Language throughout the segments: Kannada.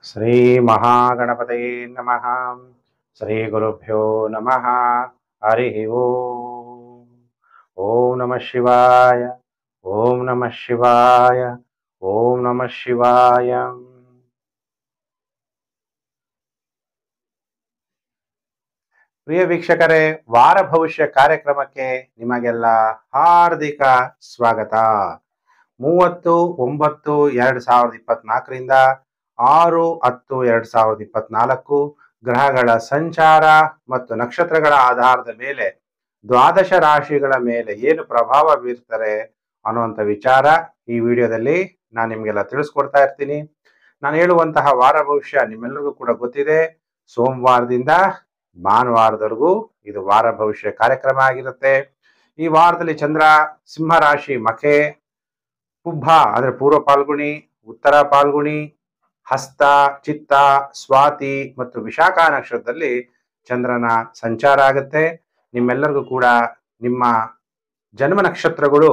ಶ್ರೀ ಮಹಾಗಣಪತಯೇ ನಮಃ. ಶ್ರೀ ಗುರುಭ್ಯೋ ನಮಃ. ಹರಿ ಓಂ. ಓಂ ನಮಃ ಶಿವಾಯ. ಓಂ ನಮಃ ಶಿವಾಯ. ಓಂ ನಮಃ ಶಿವಾಯ. ಪ್ರಿಯ ವೀಕ್ಷಕರೇ, ವಾರ ಭವಿಷ್ಯ ಕಾರ್ಯಕ್ರಮಕ್ಕೆ ನಿಮಗೆಲ್ಲ ಹಾರ್ದಿಕ ಸ್ವಾಗತ. 30/9/2024ರಿಂದ 6/10/2024 ಗ್ರಹಗಳ ಸಂಚಾರ ಮತ್ತು ನಕ್ಷತ್ರಗಳ ಆಧಾರದ ಮೇಲೆ ದ್ವಾದಶ ರಾಶಿಗಳ ಮೇಲೆ ಏನು ಪ್ರಭಾವ ಬೀರ್ತಾರೆ ಅನ್ನುವಂಥ ವಿಚಾರ ಈ ವಿಡಿಯೋದಲ್ಲಿ ನಾನು ನಿಮಗೆಲ್ಲ ತಿಳಿಸ್ಕೊಡ್ತಾ ಇರ್ತೀನಿ. ನಾನು ಹೇಳುವಂತಹ ವಾರ ಭವಿಷ್ಯ ನಿಮ್ಮೆಲ್ಲರಿಗೂ ಕೂಡ ಗೊತ್ತಿದೆ. ಸೋಮವಾರದಿಂದ ಭಾನುವಾರದವರೆಗೂ ಇದು ವಾರ ಭವಿಷ್ಯ ಕಾರ್ಯಕ್ರಮ ಆಗಿರುತ್ತೆ. ಈ ವಾರದಲ್ಲಿ ಚಂದ್ರ ಸಿಂಹ ರಾಶಿ ಮಖೆ, ಕುಂಭ ಅಂದ್ರೆ ಪೂರ್ವ ಪಾಲ್ಗುಣಿ, ಉತ್ತರ ಪಾಲ್ಗುಣಿ, ಹಸ್ತ, ಚಿತ್ತ, ಸ್ವಾತಿ ಮತ್ತು ವಿಶಾಖ ನಕ್ಷತ್ರದಲ್ಲಿ ಚಂದ್ರನ ಸಂಚಾರ ಆಗುತ್ತೆ. ನಿಮ್ಮೆಲ್ಲರಿಗೂ ಕೂಡ ನಿಮ್ಮ ಜನ್ಮ ನಕ್ಷತ್ರಗಳು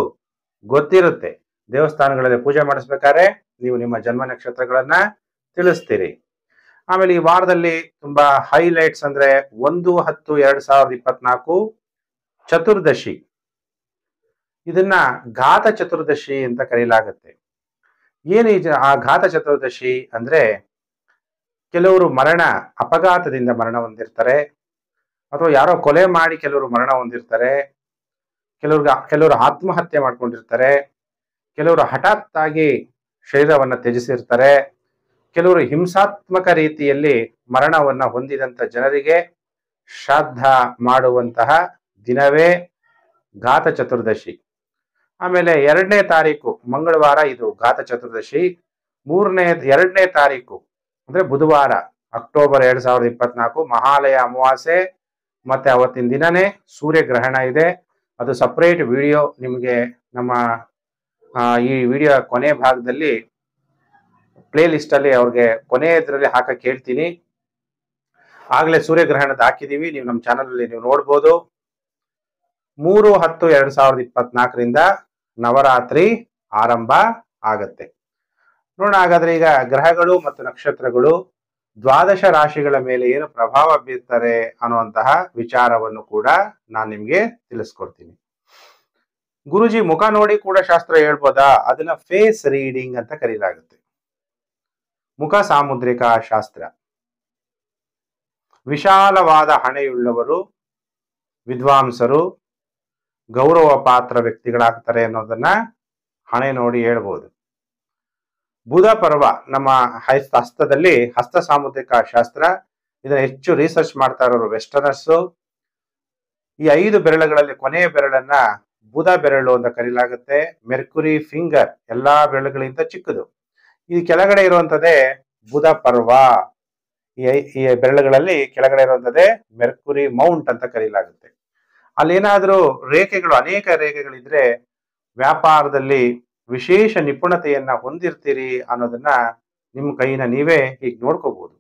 ಗೊತ್ತಿರುತ್ತೆ. ದೇವಸ್ಥಾನಗಳಲ್ಲಿ ಪೂಜೆ ಮಾಡಿಸ್ಬೇಕಾದ್ರೆ ನೀವು ನಿಮ್ಮ ಜನ್ಮ ನಕ್ಷತ್ರಗಳನ್ನ ತಿಳಿಸ್ತೀರಿ. ಆಮೇಲೆ ಈ ವಾರದಲ್ಲಿ ತುಂಬಾ ಹೈಲೈಟ್ಸ್ ಅಂದ್ರೆ 1/10/2024 ಚತುರ್ದಶಿ. ಇದನ್ನ ಘಾತ ಚತುರ್ದಶಿ ಅಂತ ಕರೆಯಲಾಗುತ್ತೆ. ಏನು ಆ ಘಾತ ಚತುರ್ದಶಿ ಅಂದ್ರೆ, ಕೆಲವರು ಅಪಘಾತದಿಂದ ಮರಣ ಹೊಂದಿರ್ತಾರೆ, ಅಥವಾ ಯಾರೋ ಕೊಲೆ ಮಾಡಿ ಕೆಲವರು ಮರಣ ಹೊಂದಿರ್ತಾರೆ, ಕೆಲವರು ಆತ್ಮಹತ್ಯೆ ಮಾಡ್ಕೊಂಡಿರ್ತಾರೆ, ಕೆಲವರು ಹಠಾತ್ ಆಗಿ ಶರೀರವನ್ನ ತ್ಯಜಿಸಿರ್ತಾರೆ, ಕೆಲವರು ಹಿಂಸಾತ್ಮಕ ರೀತಿಯಲ್ಲಿ ಮರಣವನ್ನ ಹೊಂದಿದಂತ ಜನರಿಗೆ ಶ್ರಾದ್ದ ಮಾಡುವಂತಹ ದಿನವೇ ಘಾತ ಚತುರ್ದಶಿ. ಆಮೇಲೆ 2ನೇ ತಾರೀಕು ಮಂಗಳವಾರ ಇದು ಘಾತ ಚತುರ್ದಶಿ. 2ನೇ ತಾರೀಕು ಅಂದ್ರೆ ಬುಧವಾರ ಅಕ್ಟೋಬರ್ 2024 ಮಹಾಲಯ ಅಮಾವಾಸ್ಯೆ, ಮತ್ತೆ ಅವತ್ತಿನ ದಿನನೇ ಸೂರ್ಯಗ್ರಹಣ ಇದೆ. ಅದು ಸಪರೇಟ್ ವಿಡಿಯೋ ನಿಮಗೆ ನಮ್ಮ ಈ ವಿಡಿಯೋ ಕೊನೆ ಭಾಗದಲ್ಲಿ ಪ್ಲೇ ಲಿಸ್ಟ್ ಅಲ್ಲಿ ಅವ್ರಿಗೆ ಕೊನೆಯದ್ರಲ್ಲಿ ಹಾಕಕ್ಕೆ ಹೇಳ್ತೀನಿ. ಆಗ್ಲೇ ಸೂರ್ಯಗ್ರಹಣದ ಹಾಕಿದೀವಿ, ನೀವು ನಮ್ಮ ಚಾನಲ್ ಅಲ್ಲಿ ನೀವು ನೋಡ್ಬೋದು. 3/10/2024ರಿಂದ ನವರಾತ್ರಿ ಆರಂಭ ಆಗತ್ತೆ. ನೋಡೋಣ ಹಾಗಾದ್ರೆ ಈಗ ಗ್ರಹಗಳು ಮತ್ತು ನಕ್ಷತ್ರಗಳು ದ್ವಾದಶ ರಾಶಿಗಳ ಮೇಲೆ ಏನು ಪ್ರಭಾವ ಬೀರ್ತಾರೆ ಅನ್ನುವಂತಹ ವಿಚಾರವನ್ನು ಕೂಡ ನಾನು ನಿಮ್ಗೆ ತಿಳಿಸ್ಕೊಡ್ತೀನಿ. ಗುರುಜಿ, ಮುಖ ನೋಡಿ ಕೂಡ ಶಾಸ್ತ್ರ ಹೇಳ್ಬೋದಾ? ಅದನ್ನ ಫೇಸ್ ರೀಡಿಂಗ್ ಅಂತ ಕರೀಲಾಗುತ್ತೆ. ಮುಖ ಸಾಮುದ್ರಿಕ ಶಾಸ್ತ್ರ. ವಿಶಾಲವಾದ ಹಣೆಯುಳ್ಳವರು, ವಿದ್ವಾಂಸರು, ಗೌರವ ಪಾತ್ರ ವ್ಯಕ್ತಿಗಳಾಗ್ತಾರೆ ಅನ್ನೋದನ್ನ ಹಣೆ ನೋಡಿ ಹೇಳ್ಬೋದು. ಬುಧ ಪರ್ವ ನಮ್ಮ ಹಸ್ತದಲ್ಲಿ ಹಸ್ತ ಸಾಮುದ್ರಿಕ ಶಾಸ್ತ್ರ. ಇದನ್ನ ಹೆಚ್ಚು ರಿಸರ್ಚ್ ಮಾಡ್ತಾ ಇರೋರು ವೆಸ್ಟರ್ನರ್ಸು. ಈ 5 ಬೆರಳುಗಳಲ್ಲಿ ಕೊನೆಯ ಬೆರಳನ್ನ ಬುಧ ಬೆರಳು ಅಂತ ಕರೀಲಾಗುತ್ತೆ. ಮೆರ್ಕುರಿ ಫಿಂಗರ್ ಎಲ್ಲಾ ಬೆರಳುಗಳಿಂದ ಚಿಕ್ಕದು. ಈ ಕೆಳಗಡೆ ಇರುವಂತದ್ದೇ ಬುಧ ಪರ್ವ. ಈ ಬೆರಳುಗಳಲ್ಲಿ ಕೆಳಗಡೆ ಇರುವಂತದ್ದೇ ಮೆರ್ಕುರಿ ಮೌಂಟ್ ಅಂತ ಕರೀಲಾಗುತ್ತೆ. ಅಲ್ಲೇನಾದ್ರೂ ರೇಖೆಗಳು, ಅನೇಕ ರೇಖೆಗಳಿದ್ರೆ ವ್ಯಾಪಾರದಲ್ಲಿ ವಿಶೇಷ ನಿಪುಣತೆಯನ್ನ ಹೊಂದಿರ್ತೀರಿ ಅನ್ನೋದನ್ನ ನಿಮ್ಮ ಕೈನ ನೀವೇ ಹೀಗೆ ನೋಡ್ಕೋಬಹುದು.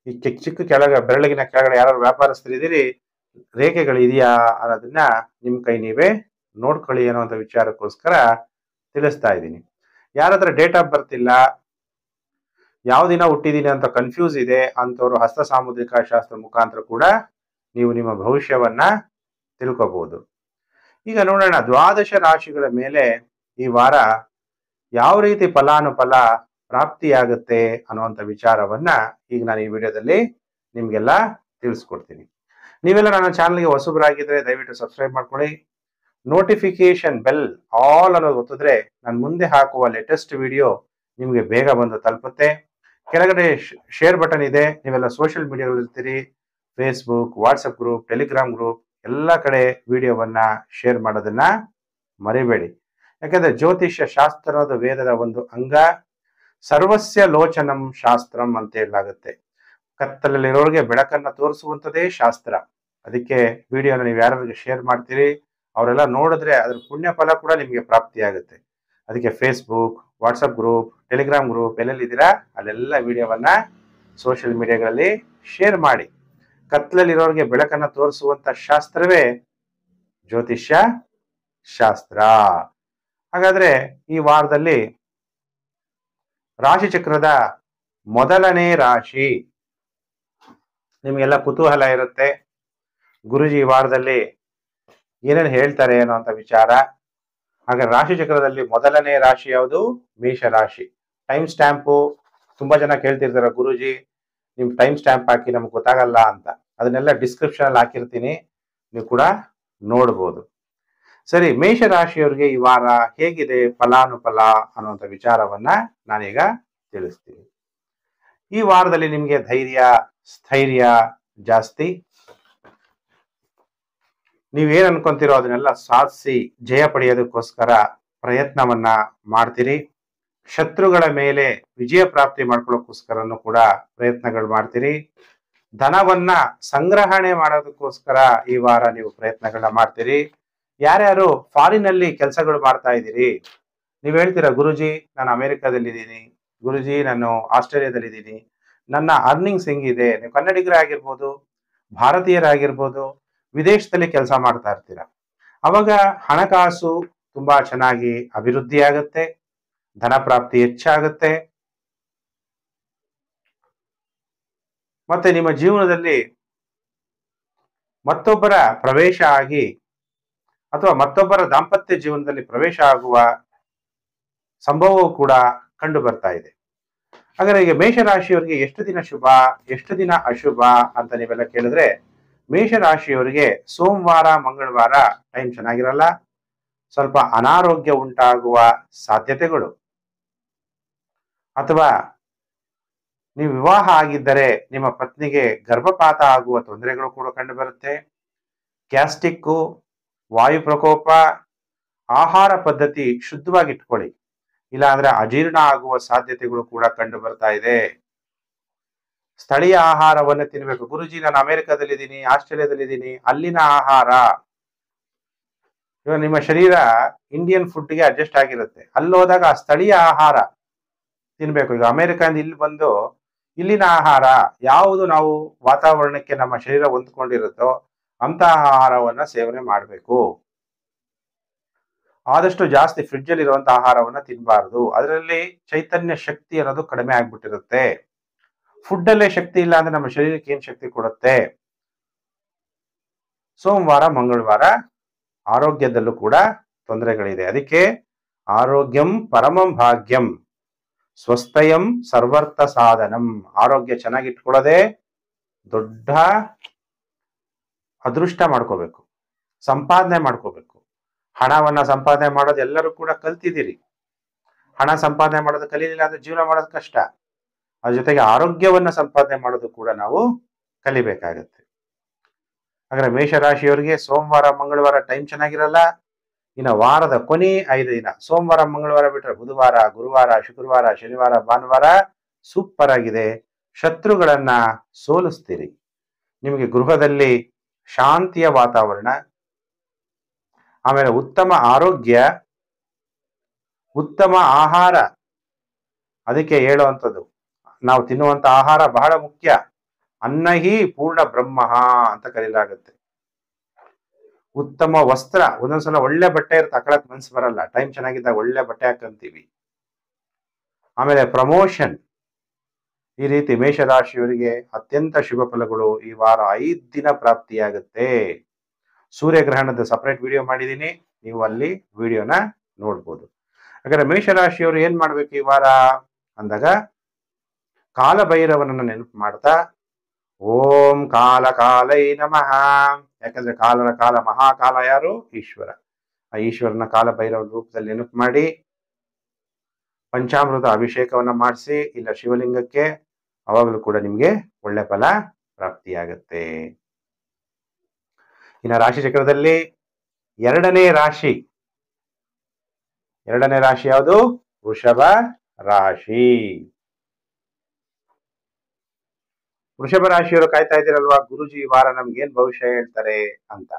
ಈ ಚಿಕ್ಕ ಬೆರಳಿನ ಕೆಳಗಡೆ ಯಾರು ವ್ಯಾಪಾರಸ್ಥರಿದ್ದೀರಿ, ರೇಖೆಗಳು ಇದೆಯಾ ಅನ್ನೋದನ್ನ ನಿಮ್ಮ ಕೈ ನೀವೇ ನೋಡ್ಕೊಳ್ಳಿ ಅನ್ನೋಂಥ ವಿಚಾರಕ್ಕೋಸ್ಕರ ತಿಳಿಸ್ತಾ ಇದ್ದೀನಿ. ಯಾರಾದ್ರೂ ಡೇಟ್ ಆಫ್ ಬರ್ತ್ ಇಲ್ಲ, ಯಾವ ದಿನ ಹುಟ್ಟಿದೀನಿ ಅಂತ ಕನ್ಫ್ಯೂಸ್ ಇದೆ ಅಂತವ್ರು ಹಸ್ತ ಸಾಮುದ್ರಿಕ ಶಾಸ್ತ್ರ ಮುಖಾಂತರ ಕೂಡ ನೀವು ನಿಮ್ಮ ಭವಿಷ್ಯವನ್ನ ತಿಳ್ಕೋಬಹುದು. ಈಗ ನೋಡೋಣ ದ್ವಾದಶ ರಾಶಿಗಳ ಮೇಲೆ ಈ ವಾರ ಯಾವ ರೀತಿ ಫಲಾನುಫಲ ಪ್ರಾಪ್ತಿಯಾಗುತ್ತೆ ಅನ್ನುವಂಥ ವಿಚಾರವನ್ನ ಈಗ ನಾನು ಈ ವಿಡಿಯೋದಲ್ಲಿ ನಿಮ್ಗೆಲ್ಲ ತಿಳಿಸ್ಕೊಡ್ತೀನಿ. ನೀವೆಲ್ಲ ನನ್ನ ಚಾನಲ್ಗೆ ಹೊಸಬರಾಗಿದ್ರೆ ದಯವಿಟ್ಟು ಸಬ್ಸ್ಕ್ರೈಬ್ ಮಾಡ್ಕೊಳ್ಳಿ. ನೋಟಿಫಿಕೇಶನ್ ಬೆಲ್ ಆಲ್ ಅನ್ನೋದು ಒತ್ತಿದ್ರೆ ನಾನು ಮುಂದೆ ಹಾಕುವ ಲೇಟೆಸ್ಟ್ ವಿಡಿಯೋ ನಿಮಗೆ ಬೇಗ ಬಂದು ತಲುಪುತ್ತೆ. ಕೆಳಗಡೆ ಶೇರ್ ಬಟನ್ ಇದೆ. ನೀವೆಲ್ಲ ಸೋಷಿಯಲ್ ಮೀಡಿಯಾಗಳಿರ್ತೀರಿ, Facebook, WhatsApp group, Telegram group ಎಲ್ಲ ಕಡೆ ವಿಡಿಯೋವನ್ನ ಶೇರ್ ಮಾಡೋದನ್ನ ಮರಿಬೇಡಿ. ಯಾಕಂದ್ರೆ ಜ್ಯೋತಿಷ್ಯ ಶಾಸ್ತ್ರ ಅನ್ನೋದು ವೇದದ ಒಂದು ಅಂಗ. ಸರ್ವಸ್ಯ ಲೋಚನಂ ಶಾಸ್ತ್ರಂ ಅಂತ ಹೇಳಲಾಗುತ್ತೆ. ಕತ್ತಲಲ್ಲಿರೋರಿಗೆ ಬೆಳಕನ್ನ ತೋರಿಸುವಂಥದ್ದೇ ಶಾಸ್ತ್ರ. ಅದಕ್ಕೆ ವಿಡಿಯೋನ ನೀವು ಯಾರಿಗೆ ಶೇರ್ ಮಾಡ್ತೀರಿ ಅವರೆಲ್ಲ ನೋಡಿದ್ರೆ ಅದ್ರ ಪುಣ್ಯ ಫಲ ಕೂಡ ನಿಮಗೆ ಪ್ರಾಪ್ತಿಯಾಗುತ್ತೆ. ಅದಕ್ಕೆ Facebook, WhatsApp group, Telegram group ಎಲ್ಲೆಲ್ಲಿದ್ದೀರಾ ಅಲ್ಲೆಲ್ಲ ವಿಡಿಯೋವನ್ನ ಸೋಷಿಯಲ್ ಮೀಡಿಯಾಗಳಲ್ಲಿ ಶೇರ್ ಮಾಡಿ. ಕತ್ತಲಲ್ಲಿರೋರಿಗೆ ಬೆಳಕನ್ನ ತೋರಿಸುವಂತ ಶಾಸ್ತ್ರವೇ ಜ್ಯೋತಿಷ್ಯ ಶಾಸ್ತ್ರ. ಹಾಗಾದ್ರೆ ಈ ವಾರದಲ್ಲಿ ರಾಶಿಚಕ್ರದ ಮೊದಲನೇ ರಾಶಿ. ನಿಮಗೆಲ್ಲ ಕುತೂಹಲ ಇರುತ್ತೆ, ಗುರುಜಿ ಈ ವಾರದಲ್ಲಿ ಏನೇನು ಹೇಳ್ತಾರೆ ಅನ್ನೋ ಅಂತ ವಿಚಾರ. ಹಾಗೆ ರಾಶಿ ಚಕ್ರದಲ್ಲಿ ಮೊದಲನೇ ರಾಶಿ ಯಾವುದು? ಮೇಷ ರಾಶಿ. ಟೈಮ್ ಸ್ಟ್ಯಾಂಪು ತುಂಬಾ ಜನ ಕೇಳ್ತಿರ್ತಾರೆ, ಗುರುಜಿ ನಿಮ್ ಟೈಮ್ ಸ್ಟ್ಯಾಂಪ್ ಹಾಕಿ, ನಮ್ಗೆ ಗೊತ್ತಾಗಲ್ಲ ಅಂತ. ಅದನ್ನೆಲ್ಲ ಡಿಸ್ಕ್ರಿಪ್ಷನ್ ಅಲ್ಲಿ ಹಾಕಿರ್ತೀನಿ, ನೀವು ಕೂಡ ನೋಡ್ಬೋದು. ಸರಿ, ಮೇಷ ರಾಶಿಯವರಿಗೆ ಈ ವಾರ ಹೇಗಿದೆ ಫಲಾನುಫಲ ಅನ್ನುವಂಥ ವಿಚಾರವನ್ನ ನಾನೀಗ ತಿಳಿಸ್ತೀನಿ. ಈ ವಾರದಲ್ಲಿ ನಿಮ್ಗೆ ಧೈರ್ಯ, ಸ್ಥೈರ್ಯ ಜಾಸ್ತಿ. ನೀವೇನ್ ಅನ್ಕೊಂತೀರೋ ಅದನ್ನೆಲ್ಲ ಸಾಧಿಸಿ ಜಯ ಪಡೆಯೋದಕ್ಕೋಸ್ಕರ ಪ್ರಯತ್ನವನ್ನ ಮಾಡ್ತೀರಿ. ಶತ್ರುಗಳ ಮೇಲೆ ವಿಜಯ ಪ್ರಾಪ್ತಿ ಮಾಡ್ಕೊಳ್ಳೋಕ್ಕೋಸ್ಕರನು ಕೂಡ ಪ್ರಯತ್ನಗಳು ಮಾಡ್ತೀರಿ. ಧನವನ್ನ ಸಂಗ್ರಹಣೆ ಮಾಡೋದಕ್ಕೋಸ್ಕರ ಈ ವಾರ ನೀವು ಪ್ರಯತ್ನಗಳನ್ನ ಮಾಡ್ತೀರಿ. ಯಾರ್ಯಾರು ಫಾರಿನ್ ಅಲ್ಲಿ ಕೆಲಸಗಳು ಮಾಡ್ತಾ ಇದ್ದೀರಿ, ನೀವು ಹೇಳ್ತೀರಾ, ಗುರುಜಿ ನಾನು ಅಮೆರಿಕಾದಲ್ಲಿದ್ದೀನಿ, ಗುರುಜಿ ನಾನು ಆಸ್ಟ್ರೇಲಿಯಾದಲ್ಲಿದ್ದೀನಿ, ನನ್ನ ಅರ್ನಿಂಗ್ಸ್ ಹೆಂಗಿದೆ. ನೀವು ಕನ್ನಡಿಗರಾಗಿರ್ಬೋದು, ಭಾರತೀಯರಾಗಿರ್ಬೋದು, ವಿದೇಶದಲ್ಲಿ ಕೆಲಸ ಮಾಡ್ತಾ ಇರ್ತೀರ. ಅವಾಗ ಹಣಕಾಸು ತುಂಬಾ ಚೆನ್ನಾಗಿ ಅಭಿವೃದ್ಧಿ ಆಗುತ್ತೆ, ಧನ ಪ್ರಾಪ್ತಿ ಹೆಚ್ಚಾಗುತ್ತೆ. ಮತ್ತೆ ನಿಮ್ಮ ಜೀವನದಲ್ಲಿ ಮತ್ತೊಬ್ಬರ ಪ್ರವೇಶ ಆಗಿ ಅಥವಾ ಮತ್ತೊಬ್ಬರ ದಾಂಪತ್ಯ ಜೀವನದಲ್ಲಿ ಪ್ರವೇಶ ಆಗುವ ಸಂಭವವೂ ಕೂಡ ಕಂಡು ಬರ್ತಾ ಇದೆ. ಹಾಗಾದ್ರೆ ಈಗ ಮೇಷರಾಶಿಯವರಿಗೆ ಎಷ್ಟು ದಿನ ಶುಭ, ಎಷ್ಟು ದಿನ ಅಶುಭ ಅಂತ ನೀವೆಲ್ಲ ಕೇಳಿದ್ರೆ, ಮೇಷರಾಶಿಯವರಿಗೆ ಸೋಮವಾರ ಮಂಗಳವಾರ ಟೈಮ್ ಚೆನ್ನಾಗಿರಲ್ಲ. ಸ್ವಲ್ಪ ಅನಾರೋಗ್ಯ ಉಂಟಾಗುವ ಸಾಧ್ಯತೆಗಳು, ಅಥವಾ ನೀವು ವಿವಾಹ ಆಗಿದ್ದರೆ ನಿಮ್ಮ ಪತ್ನಿಗೆ ಗರ್ಭಪಾತ ಆಗುವ ತೊಂದರೆಗಳು ಕೂಡ ಕಂಡು ಬರುತ್ತೆ. ಗ್ಯಾಸ್ಟ್ರಿಕ್ಕು, ವಾಯು ಪ್ರಕೋಪ, ಆಹಾರ ಪದ್ಧತಿ ಶುದ್ಧವಾಗಿ ಇಟ್ಕೊಳ್ಳಿ, ಇಲ್ಲಾಂದ್ರೆ ಅಜೀರ್ಣ ಆಗುವ ಸಾಧ್ಯತೆಗಳು ಕೂಡ ಕಂಡು ಬರ್ತಾ ಇದೆ. ಸ್ಥಳೀಯ ಆಹಾರವನ್ನು ತಿನ್ಬೇಕು. ಗುರುಜಿ ನಾನು ಅಮೆರಿಕದಲ್ಲಿದ್ದೀನಿ, ಆಸ್ಟ್ರೇಲಿಯಾದಲ್ಲಿದ್ದೀನಿ, ಅಲ್ಲಿನ ಆಹಾರ, ಇವಾಗ ನಿಮ್ಮ ಶರೀರ ಇಂಡಿಯನ್ ಫುಡ್ಗೆ ಅಡ್ಜಸ್ಟ್ ಆಗಿರುತ್ತೆ. ಅಲ್ಲೋದಾಗ ಆ ಸ್ಥಳೀಯ ಆಹಾರ ತಿನ್ಬೇಕು. ಈಗ ಅಮೆರಿಕದಿಂದ ಇಲ್ಲಿ ಬಂದು ಇಲ್ಲಿನ ಆಹಾರ ಯಾವುದು ನಾವು ವಾತಾವರಣಕ್ಕೆ ನಮ್ಮ ಶರೀರ ಹೊಂದ್ಕೊಂಡಿರುತ್ತೋ ಅಂತಹ ಆಹಾರವನ್ನ ಸೇವನೆ ಮಾಡಬೇಕು. ಆದಷ್ಟು ಜಾಸ್ತಿ ಫ್ರಿಡ್ಜ್ ಅಲ್ಲಿ ಇರುವಂತಹ ಆಹಾರವನ್ನ ತಿನ್ನಬಾರದು. ಅದರಲ್ಲಿ ಚೈತನ್ಯ ಶಕ್ತಿ ಅನ್ನೋದು ಕಡಿಮೆ ಆಗ್ಬಿಟ್ಟಿರುತ್ತೆ. ಫುಡ್ ಅಲ್ಲೇ ಶಕ್ತಿ ಇಲ್ಲ ಅಂದ್ರೆ ನಮ್ಮ ಶರೀರಕ್ಕೆ ಏನ್ ಶಕ್ತಿ ಕೊಡುತ್ತೆ? ಸೋಮವಾರ ಮಂಗಳವಾರ ಆರೋಗ್ಯದಲ್ಲೂ ಕೂಡ ತೊಂದರೆಗಳಿದೆ. ಅದಕ್ಕೆ ಆರೋಗ್ಯಂ ಪರಮಂ ಭಾಗ್ಯಂ ಸ್ವಸ್ಥಯಂ ಸರ್ವರ್ಥ ಸಾಧನಂ. ಆರೋಗ್ಯ ಚೆನ್ನಾಗಿಟ್ಕೊಳ್ಳೋದೆ ದೊಡ್ಡ ಅದೃಷ್ಟ ಮಾಡ್ಕೋಬೇಕು, ಸಂಪಾದನೆ ಮಾಡ್ಕೋಬೇಕು. ಹಣವನ್ನ ಸಂಪಾದನೆ ಮಾಡೋದು ಎಲ್ಲರೂ ಕೂಡ ಕಲ್ತಿದ್ದೀರಿ. ಹಣ ಸಂಪಾದನೆ ಮಾಡೋದು ಕಲೀಲಿಲ್ಲ ಅಂದ್ರೆ ಜೀವನ ಮಾಡೋದು ಕಷ್ಟ. ಅದ್ರ ಜೊತೆಗೆ ಆರೋಗ್ಯವನ್ನ ಸಂಪಾದನೆ ಮಾಡೋದು ಕೂಡ ನಾವು ಕಲಿಬೇಕಾಗತ್ತೆ. ಹಾಗಾದ್ರೆ ಮೇಷರಾಶಿಯವರಿಗೆ ಸೋಮವಾರ ಮಂಗಳವಾರ ಟೈಮ್ ಚೆನ್ನಾಗಿರಲ್ಲ. ಇನ್ನು ವಾರದ ಕೊನೆ 5 ದಿನ, ಸೋಮವಾರ ಮಂಗಳವಾರ ಬಿಟ್ರೆ ಬುಧವಾರ, ಗುರುವಾರ, ಶುಕ್ರವಾರ, ಶನಿವಾರ, ಭಾನುವಾರ ಸೂಪರ್ ಆಗಿದೆ. ಶತ್ರುಗಳನ್ನ ಸೋಲಿಸ್ತೀರಿ. ನಿಮಗೆ ಗೃಹದಲ್ಲಿ ಶಾಂತಿಯ ವಾತಾವರಣ, ಆಮೇಲೆ ಉತ್ತಮ ಆರೋಗ್ಯ, ಉತ್ತಮ ಆಹಾರ. ಅದಕ್ಕೆ ಹೇಳುವಂಥದ್ದು, ನಾವು ತಿನ್ನುವಂತ ಆಹಾರ ಬಹಳ ಮುಖ್ಯ. ಅನ್ನ ಹಿ ಪೂರ್ಣ ಬ್ರಹ್ಮ ಅಂತ ಕರೀಲಾಗುತ್ತೆ. ಉತ್ತಮ ವಸ್ತ್ರ, ಒಂದೊಂದ್ಸಲ ಒಳ್ಳೆ ಬಟ್ಟೆ ಇರುತ್ತೆ, ಹಾಕೊಳಕ್ ಮನ್ಸು ಬರಲ್ಲ. ಟೈಮ್ ಚೆನ್ನಾಗಿದ್ದಾಗ ಒಳ್ಳೆ ಬಟ್ಟೆ ಹಾಕಂತೀವಿ. ಆಮೇಲೆ ಪ್ರಮೋಷನ್. ಈ ರೀತಿ ಮೇಷರಾಶಿಯವರಿಗೆ ಅತ್ಯಂತ ಶುಭ ಫಲಗಳು ಈ ವಾರ 5 ದಿನ ಪ್ರಾಪ್ತಿಯಾಗುತ್ತೆ. ಸೂರ್ಯಗ್ರಹಣದ ಸಪರೇಟ್ ವಿಡಿಯೋ ಮಾಡಿದ್ದೀನಿ, ನೀವು ಅಲ್ಲಿ ವಿಡಿಯೋನ ನೋಡ್ಬೋದು. ಹಾಗಾದ್ರೆ ಮೇಷರಾಶಿಯವರು ಏನ್ ಮಾಡ್ಬೇಕು ಈ ವಾರ ಅಂದಾಗ, ಕಾಲಭೈರವನನ್ನ ನೆನಪು ಮಾಡ್ತಾ ಓಂ ಕಾಲ ಕಾಲೈ ನಮಃ. ಯಾಕಂದ್ರೆ ಕಾಲರ ಕಾಲ ಮಹಾಕಾಲ ಯಾರು? ಈಶ್ವರ. ಆ ಈಶ್ವರನ ಕಾಲಭೈರವನ ರೂಪದಲ್ಲಿ ನೆನಪು ಮಾಡಿ ಪಂಚಾಮೃತ ಅಭಿಷೇಕವನ್ನ ಮಾಡಿಸಿ, ಇಲ್ಲ ಶಿವಲಿಂಗಕ್ಕೆ, ಅವಾಗಲೂ ಕೂಡ ನಿಮ್ಗೆ ಒಳ್ಳೆ ಫಲ ಪ್ರಾಪ್ತಿಯಾಗತ್ತೆ. ಇನ್ನು ರಾಶಿ ಚಕ್ರದಲ್ಲಿ ಎರಡನೇ ರಾಶಿ ಯಾವುದು? ವೃಷಭ ರಾಶಿ. ವೃಷಭ ರಾಶಿಯವರು ಕಾಯ್ತಾ ಇದ್ದೀರಲ್ವಾ, ಗುರುಜಿ ಈ ವಾರ ನಮ್ಗೆ ಏನ್ ಭವಿಷ್ಯ ಹೇಳ್ತಾರೆ ಅಂತ.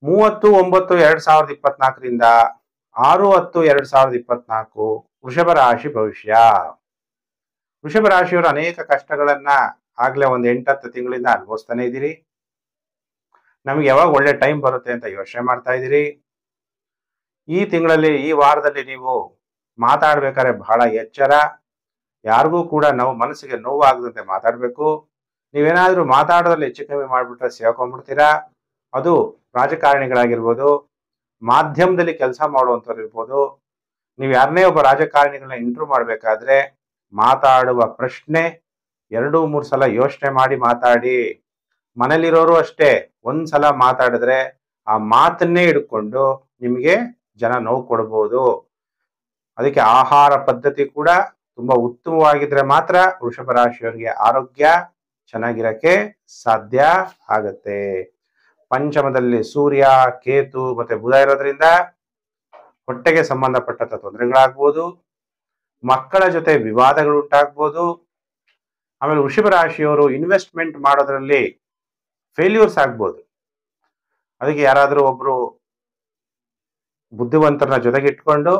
30/9/2024 6/10/2024 ವೃಷಭ ರಾಶಿ ಭವಿಷ್ಯ. ವೃಷಭ ರಾಶಿಯವರು ಅನೇಕ ಕಷ್ಟಗಳನ್ನ ಆಗ್ಲೇ ಒಂದು 8-10 ತಿಂಗಳಿಂದ ಅನುಭವಿಸ್ತಾನೆ ಇದ್ದೀರಿ. ನಮ್ಗೆ ಯಾವಾಗ ಒಳ್ಳೆ ಟೈಮ್ ಬರುತ್ತೆ ಅಂತ ಯೋಚನೆ ಮಾಡ್ತಾ ಇದ್ದೀರಿ. ಈ ತಿಂಗಳಲ್ಲಿ, ಈ ವಾರದಲ್ಲಿ ನೀವು ಮಾತಾಡ್ಬೇಕಾದ್ರೆ ಬಹಳ ಎಚ್ಚರ. ಯಾರಿಗೂ ಕೂಡ ಮನಸ್ಸಿಗೆ ನೋವು ಆಗದಂತೆ ಮಾತಾಡ್ಬೇಕು. ನೀವೇನಾದ್ರೂ ಮಾತಾಡೋದ್ರಲ್ಲಿ ಹೆಚ್ಚು ಕಮ್ಮಿ ಮಾಡ್ಬಿಟ್ರೆ ಸೇರ್ಕೊಂಡ್ಬಿಡ್ತೀರಾ. ಅದು ರಾಜಕಾರಣಿಗಳಾಗಿರ್ಬೋದು, ಮಾಧ್ಯಮದಲ್ಲಿ ಕೆಲಸ ಮಾಡುವಂಥವ್ರು ಇರ್ಬೋದು. ನೀವು ಯಾರನ್ನೇ ಒಬ್ಬ ರಾಜಕಾರಣಿಗಳನ್ನ ಇಂಟರ್ವ್ಯೂ ಮಾಡ್ಬೇಕಾದ್ರೆ ಮಾತಾಡುವ ಪ್ರಶ್ನೆ 2-3 ಸಲ ಯೋಚನೆ ಮಾಡಿ ಮಾತಾಡಿ. ಮನೇಲಿರೋರು ಅಷ್ಟೇ, ಒಂದ್ಸಲ ಮಾತಾಡಿದ್ರೆ ಆ ಮಾತನ್ನೇ ಹಿಡ್ಕೊಂಡು ನಿಮಗೆ ಜನ ನೋವು ಕೊಡ್ಬೋದು. ಅದಕ್ಕೆ ಆಹಾರ ಪದ್ಧತಿ ಕೂಡ ತುಂಬಾ ಉತ್ತಮವಾಗಿದ್ರೆ ಮಾತ್ರ ವೃಷಭ ರಾಶಿಯವರಿಗೆ ಆರೋಗ್ಯ ಚೆನ್ನಾಗಿರಕ್ಕೆ ಸಾಧ್ಯ ಆಗತ್ತೆ. ಪಂಚಮದಲ್ಲಿ ಸೂರ್ಯ, ಕೇತು ಮತ್ತೆ ಬುಧ ಇರೋದ್ರಿಂದ ಹೊಟ್ಟೆಗೆ ಸಂಬಂಧಪಟ್ಟಂತ ತೊಂದರೆಗಳಾಗ್ಬೋದು, ಮಕ್ಕಳ ಜೊತೆ ವಿವಾದಗಳು ಉಂಟಾಗ್ಬೋದು. ಆಮೇಲೆ ವೃಷಭ ರಾಶಿಯವರು ಇನ್ವೆಸ್ಟ್ಮೆಂಟ್ ಮಾಡೋದ್ರಲ್ಲಿ ಫೇಲ್ಯೂರ್ಸ್ ಆಗ್ಬೋದು. ಅದಕ್ಕೆ ಯಾರಾದರೂ ಒಬ್ರು ಬುದ್ಧಿವಂತರನ್ನ ಜೊತೆಗೆ ಇಟ್ಕೊಂಡು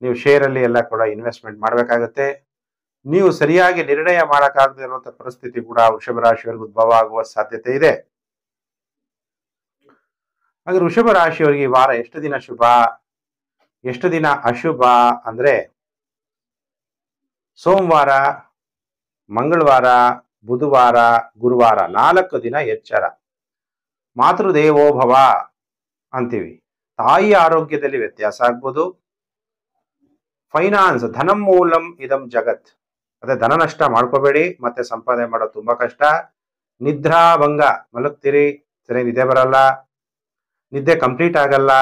ನೀವು ಶೇರಲ್ಲಿ ಎಲ್ಲ ಕೂಡ ಇನ್ವೆಸ್ಟ್ಮೆಂಟ್ ಮಾಡಬೇಕಾಗತ್ತೆ. ನೀವು ಸರಿಯಾಗಿ ನಿರ್ಣಯ ಮಾಡಕ್ಕಾಗದೇ ಇರುವಂತ ಪರಿಸ್ಥಿತಿ ಕೂಡ ವೃಷಭ ರಾಶಿಯವರಿಗೆ ಉದ್ಭವ ಆಗುವ ಸಾಧ್ಯತೆ ಇದೆ. ಹಾಗೆ ವೃಷಭ ರಾಶಿಯವರಿಗೆ ಈ ವಾರ ಎಷ್ಟು ದಿನ ಶುಭ, ಎಷ್ಟು ದಿನ ಅಶುಭ ಅಂದ್ರೆ ಸೋಮವಾರ, ಮಂಗಳವಾರ, ಬುಧವಾರ, ಗುರುವಾರ 4 ದಿನ ಎಚ್ಚರ. ಮಾತೃದೇವೋಭವ ಅಂತೀವಿ. ತಾಯಿ ಆರೋಗ್ಯದಲ್ಲಿ ವ್ಯತ್ಯಾಸ ಆಗ್ಬೋದು. ಫೈನಾನ್ಸ್, ಧನಂ ಮೂಲಂ ಇದಂ ಜಗತ್, ಅದೇ ಧನ ನಷ್ಟ ಮಾಡ್ಕೋಬೇಡಿ, ಮತ್ತೆ ಸಂಪಾದನೆ ಮಾಡೋದು ತುಂಬಾ ಕಷ್ಟ. ನಿದ್ರಾಭಂಗ, ಮಲಗ್ತೀರಿ, ಸರಿ ನಿದ್ದೆ ಬರಲ್ಲ, ನಿದ್ದೆ ಕಂಪ್ಲೀಟ್ ಆಗಲ್ಲ,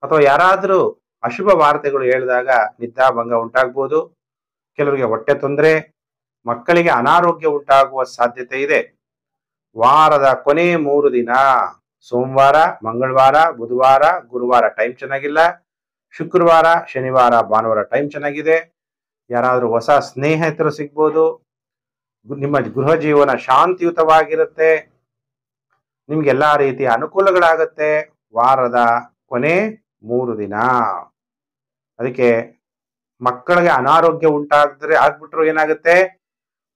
ಅಥವಾ ಯಾರಾದ್ರೂ ಅಶುಭ ವಾರ್ತೆಗಳು ಹೇಳಿದಾಗ ನಿದ್ರಾಭಂಗ ಉಂಟಾಗ್ಬೋದು. ಕೆಲವರಿಗೆ ಹೊಟ್ಟೆ ತೊಂದರೆ, ಮಕ್ಕಳಿಗೆ ಅನಾರೋಗ್ಯ ಉಂಟಾಗುವ ಸಾಧ್ಯತೆ ಇದೆ. ವಾರದ ಕೊನೆ 3 ದಿನ ಸೋಮವಾರ, ಮಂಗಳವಾರ, ಬುಧವಾರ, ಗುರುವಾರ ಟೈಮ್ ಚೆನ್ನಾಗಿಲ್ಲ. ಶುಕ್ರವಾರ, ಶನಿವಾರ, ಭಾನುವಾರ ಟೈಮ್ ಚೆನ್ನಾಗಿದೆ. ಯಾರಾದ್ರೂ ಹೊಸ ಸ್ನೇಹಿತರು ಸಿಗ್ಬೋದು. ನಿಮ್ಮ ಗೃಹ ಜೀವನ ಶಾಂತಿಯುತವಾಗಿರುತ್ತೆ. ನಿಮ್ಗೆ ಎಲ್ಲಾ ರೀತಿಯ ಅನುಕೂಲಗಳಾಗತ್ತೆ ವಾರದ ಕೊನೆ 3 ದಿನ. ಅದಕ್ಕೆ ಮಕ್ಕಳಿಗೆ ಅನಾರೋಗ್ಯ ಆಗ್ಬಿಟ್ರು ಏನಾಗುತ್ತೆ,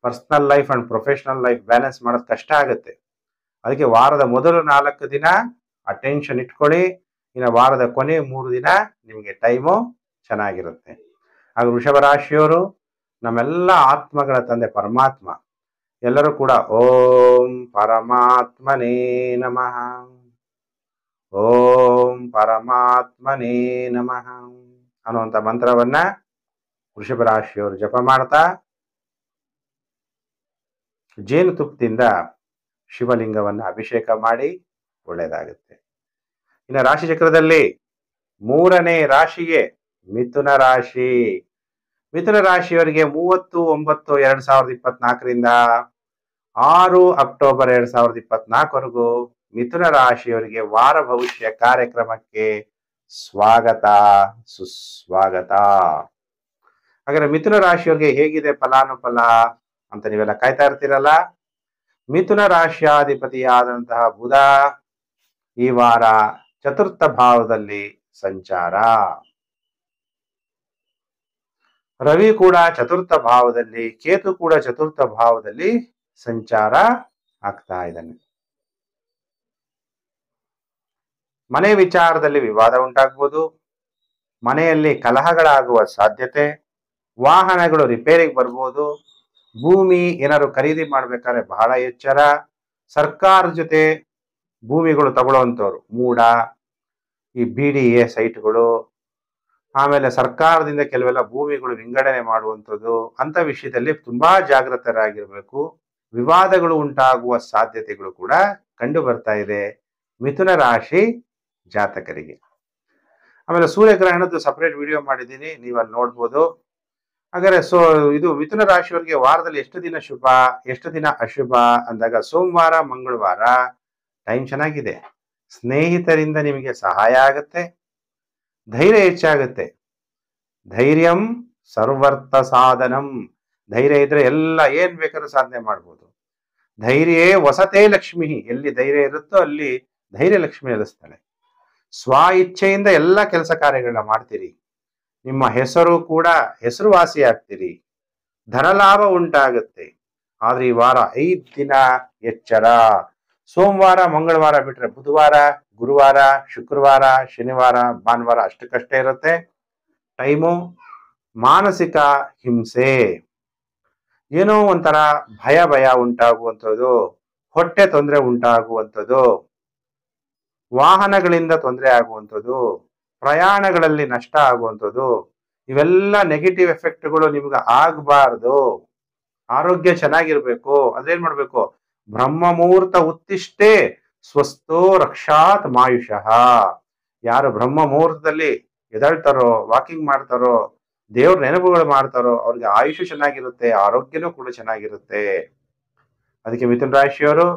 personal life and professional life balance ಮಾಡೋದು ಕಷ್ಟ ಆಗುತ್ತೆ. ಅದಕ್ಕೆ ವಾರದ ಮೊದಲು 4 ದಿನ ಅಟೆನ್ಷನ್ ಇಟ್ಕೊಳ್ಳಿ. ಇನ್ನು ವಾರದ ಕೊನೆ 3 ದಿನ ನಿಮಗೆ ಟೈಮು ಚೆನ್ನಾಗಿರುತ್ತೆ. ಆಗ ವೃಷಭ ರಾಶಿಯವರು ನಮ್ಮೆಲ್ಲ ಆತ್ಮಗಳ ತಂದೆ ಪರಮಾತ್ಮ, ಎಲ್ಲರೂ ಕೂಡ ಓಂ ಪರಮಾತ್ಮನೇ ನಮಃ, ಓಂ ಪರಮಾತ್ಮನೇ ನಮಃ ಅನ್ನುವಂಥ ಮಂತ್ರವನ್ನ ವೃಷಭ ರಾಶಿಯವರು ಜಪ ಮಾಡ್ತಾ ಜೇನುತುಪ್ಪದಿಂದ ಶಿವಲಿಂಗವನ್ನು ಅಭಿಷೇಕ ಮಾಡಿ ಒಳ್ಳೆಯದಾಗುತ್ತೆ. ಇನ್ನು ರಾಶಿ ಚಕ್ರದಲ್ಲಿ 3ನೇ ರಾಶಿಗೆ ಮಿಥುನ ರಾಶಿ. ಮಿಥುನ ರಾಶಿಯವರಿಗೆ 30/9/2024ರಿಂದ 6 ಅಕ್ಟೋಬರ್ 2024ವರೆಗೂ ಮಿಥುನ ರಾಶಿಯವರಿಗೆ ವಾರ ಭವಿಷ್ಯ ಕಾರ್ಯಕ್ರಮಕ್ಕೆ ಸ್ವಾಗತ, ಸುಸ್ವಾಗತ. ಹಾಗಾದ್ರೆ ಮಿಥುನ ರಾಶಿಯವರಿಗೆ ಹೇಗಿದೆ ಫಲಾನುಫಲ ಅಂತ ನೀವೆಲ್ಲ ಕಾಯ್ತಾ ಇರ್ತೀರಲ್ಲ. ಮಿಥುನ ರಾಶಿಯಾಧಿಪತಿಯಾದಂತಹ ಬುಧ ಈ ವಾರ 4th ಭಾವದಲ್ಲಿ ಸಂಚಾರ. ರವಿ ಕೂಡ 4th ಭಾವದಲ್ಲಿ, ಕೇತು ಕೂಡ 4th ಭಾವದಲ್ಲಿ ಸಂಚಾರ ಆಗ್ತಾ ಇದ್ದಾನೆ. ಮನೆ ವಿಚಾರದಲ್ಲಿ ವಿವಾದ ಉಂಟಾಗ್ಬೋದು. ಮನೆಯಲ್ಲಿ ಕಲಹಗಳಾಗುವ ಸಾಧ್ಯತೆ, ವಾಹನಗಳು ರಿಪೇರಿಗೆ ಬರ್ಬೋದು. ಭೂಮಿ ಏನಾದ್ರು ಖರೀದಿ ಮಾಡ್ಬೇಕಾದ್ರೆ ಬಹಳ ಎಚ್ಚರ. ಸರ್ಕಾರದ ಜೊತೆ ಭೂಮಿಗಳು ತಗೊಳ್ಳೋವಂಥವ್ರು, ಮೂಡ, ಈ BDA ಸೈಟ್ಗಳು, ಆಮೇಲೆ ಸರ್ಕಾರದಿಂದ ಕೆಲವೆಲ್ಲ ಭೂಮಿಗಳು ವಿಂಗಡಣೆ ಮಾಡುವಂಥದ್ದು, ಅಂತ ವಿಷಯದಲ್ಲಿ ತುಂಬಾ ಜಾಗೃತರಾಗಿರ್ಬೇಕು. ವಿವಾದಗಳು ಉಂಟಾಗುವ ಸಾಧ್ಯತೆಗಳು ಕೂಡ ಕಂಡು ಬರ್ತಾ ಇದೆ ಮಿಥುನ ರಾಶಿ ಜಾತಕರಿಗೆ. ಆಮೇಲೆ ಸೂರ್ಯಗ್ರಹಣದ್ದು ಸಪರೇಟ್ ವಿಡಿಯೋ ಮಾಡಿದ್ದೀನಿ, ನೀವು ಅಲ್ಲಿ ನೋಡ್ಬೋದು. ಹಾಗಾದ್ರೆ ಇದು ಮಿಥುನ ರಾಶಿಯವರಿಗೆ ವಾರದಲ್ಲಿ ಎಷ್ಟು ದಿನ ಶುಭ, ಎಷ್ಟು ದಿನ ಅಶುಭ ಅಂದಾಗ ಸೋಮವಾರ, ಮಂಗಳವಾರ ಟೈಮ್ ಚೆನ್ನಾಗಿದೆ. ಸ್ನೇಹಿತರಿಂದ ನಿಮಗೆ ಸಹಾಯ ಆಗುತ್ತೆ, ಧೈರ್ಯ ಹೆಚ್ಚಾಗುತ್ತೆ. ಧೈರ್ಯಂ ಸರ್ವರ್ಥ ಸಾಧನಂ, ಧೈರ್ಯ ಇದ್ರೆ ಎಲ್ಲ ಏನ್ ಬೇಕಾದ್ರೂ ಸಾಧನೆ ಮಾಡ್ಬೋದು. ಧೈರ್ಯವೇ ವಸತೇ ಲಕ್ಷ್ಮಿ, ಎಲ್ಲಿ ಧೈರ್ಯ ಇರುತ್ತೋ ಅಲ್ಲಿ ಧೈರ್ಯ ಲಕ್ಷ್ಮಿ ನೆಲೆಸ್ತಾಳೆ. ಸ್ವ ಇಚ್ಛೆಯಿಂದ ಎಲ್ಲ ಕೆಲಸ ಕಾರ್ಯಗಳನ್ನ ಮಾಡ್ತೀರಿ. ನಿಮ್ಮ ಹೆಸರು ಕೂಡ ಹೆಸರುವಾಸಿ ಆಗ್ತೀರಿ. ಧನಲಾಭ ಉಂಟಾಗುತ್ತೆ. ಆದ್ರೆ ಈ ವಾರ 5 ದಿನ ಎಚ್ಚರ. ಸೋಮವಾರ, ಮಂಗಳವಾರ ಬಿಟ್ರೆ ಬುಧವಾರ, ಗುರುವಾರ, ಶುಕ್ರವಾರ, ಶನಿವಾರ, ಭಾನುವಾರ ಅಷ್ಟಕ್ಕಷ್ಟೇ ಇರುತ್ತೆ. ಟೈಮು. ಮಾನಸಿಕ ಹಿಂಸೆ, ಏನೋ ಒಂಥರ ಭಯ ಉಂಟಾಗುವಂಥದ್ದು, ಹೊಟ್ಟೆ ತೊಂದರೆ ಉಂಟಾಗುವಂಥದ್ದು, ವಾಹನಗಳಿಂದ ತೊಂದರೆ ಆಗುವಂಥದ್ದು, ಪ್ರಯಾಣಗಳಲ್ಲಿ ನಷ್ಟ ಆಗುವಂಥದ್ದು, ಇವೆಲ್ಲ ನೆಗೆಟಿವ್ ಎಫೆಕ್ಟ್ಗಳು ನಿಮ್ಗೆ ಆಗಬಾರ್ದು. ಆರೋಗ್ಯ ಚೆನ್ನಾಗಿರ್ಬೇಕು. ಅದೇನ್ ಮಾಡ್ಬೇಕು? ಬ್ರಹ್ಮ ಮುಹೂರ್ತ ಉತ್ತಿಷ್ಟೇ ಸ್ವಸ್ಥೋ ರಕ್ಷಾತ್ ಮಾಯುಷಃ. ಯಾರು ಬ್ರಹ್ಮ ಮುಹೂರ್ತದಲ್ಲಿ ಎದಳ್ತಾರೋ, ವಾಕಿಂಗ್ ಮಾಡ್ತಾರೋ, ದೇವ್ರ ನೆನಪುಗಳು ಮಾಡ್ತಾರೋ ಅವ್ರಿಗೆ ಆಯುಷ್ ಚೆನ್ನಾಗಿರುತ್ತೆ, ಆರೋಗ್ಯನೂ ಕೂಡ ಚೆನ್ನಾಗಿರುತ್ತೆ. ಅದಕ್ಕೆ ಮಿಥುನ ರಾಶಿಯವರು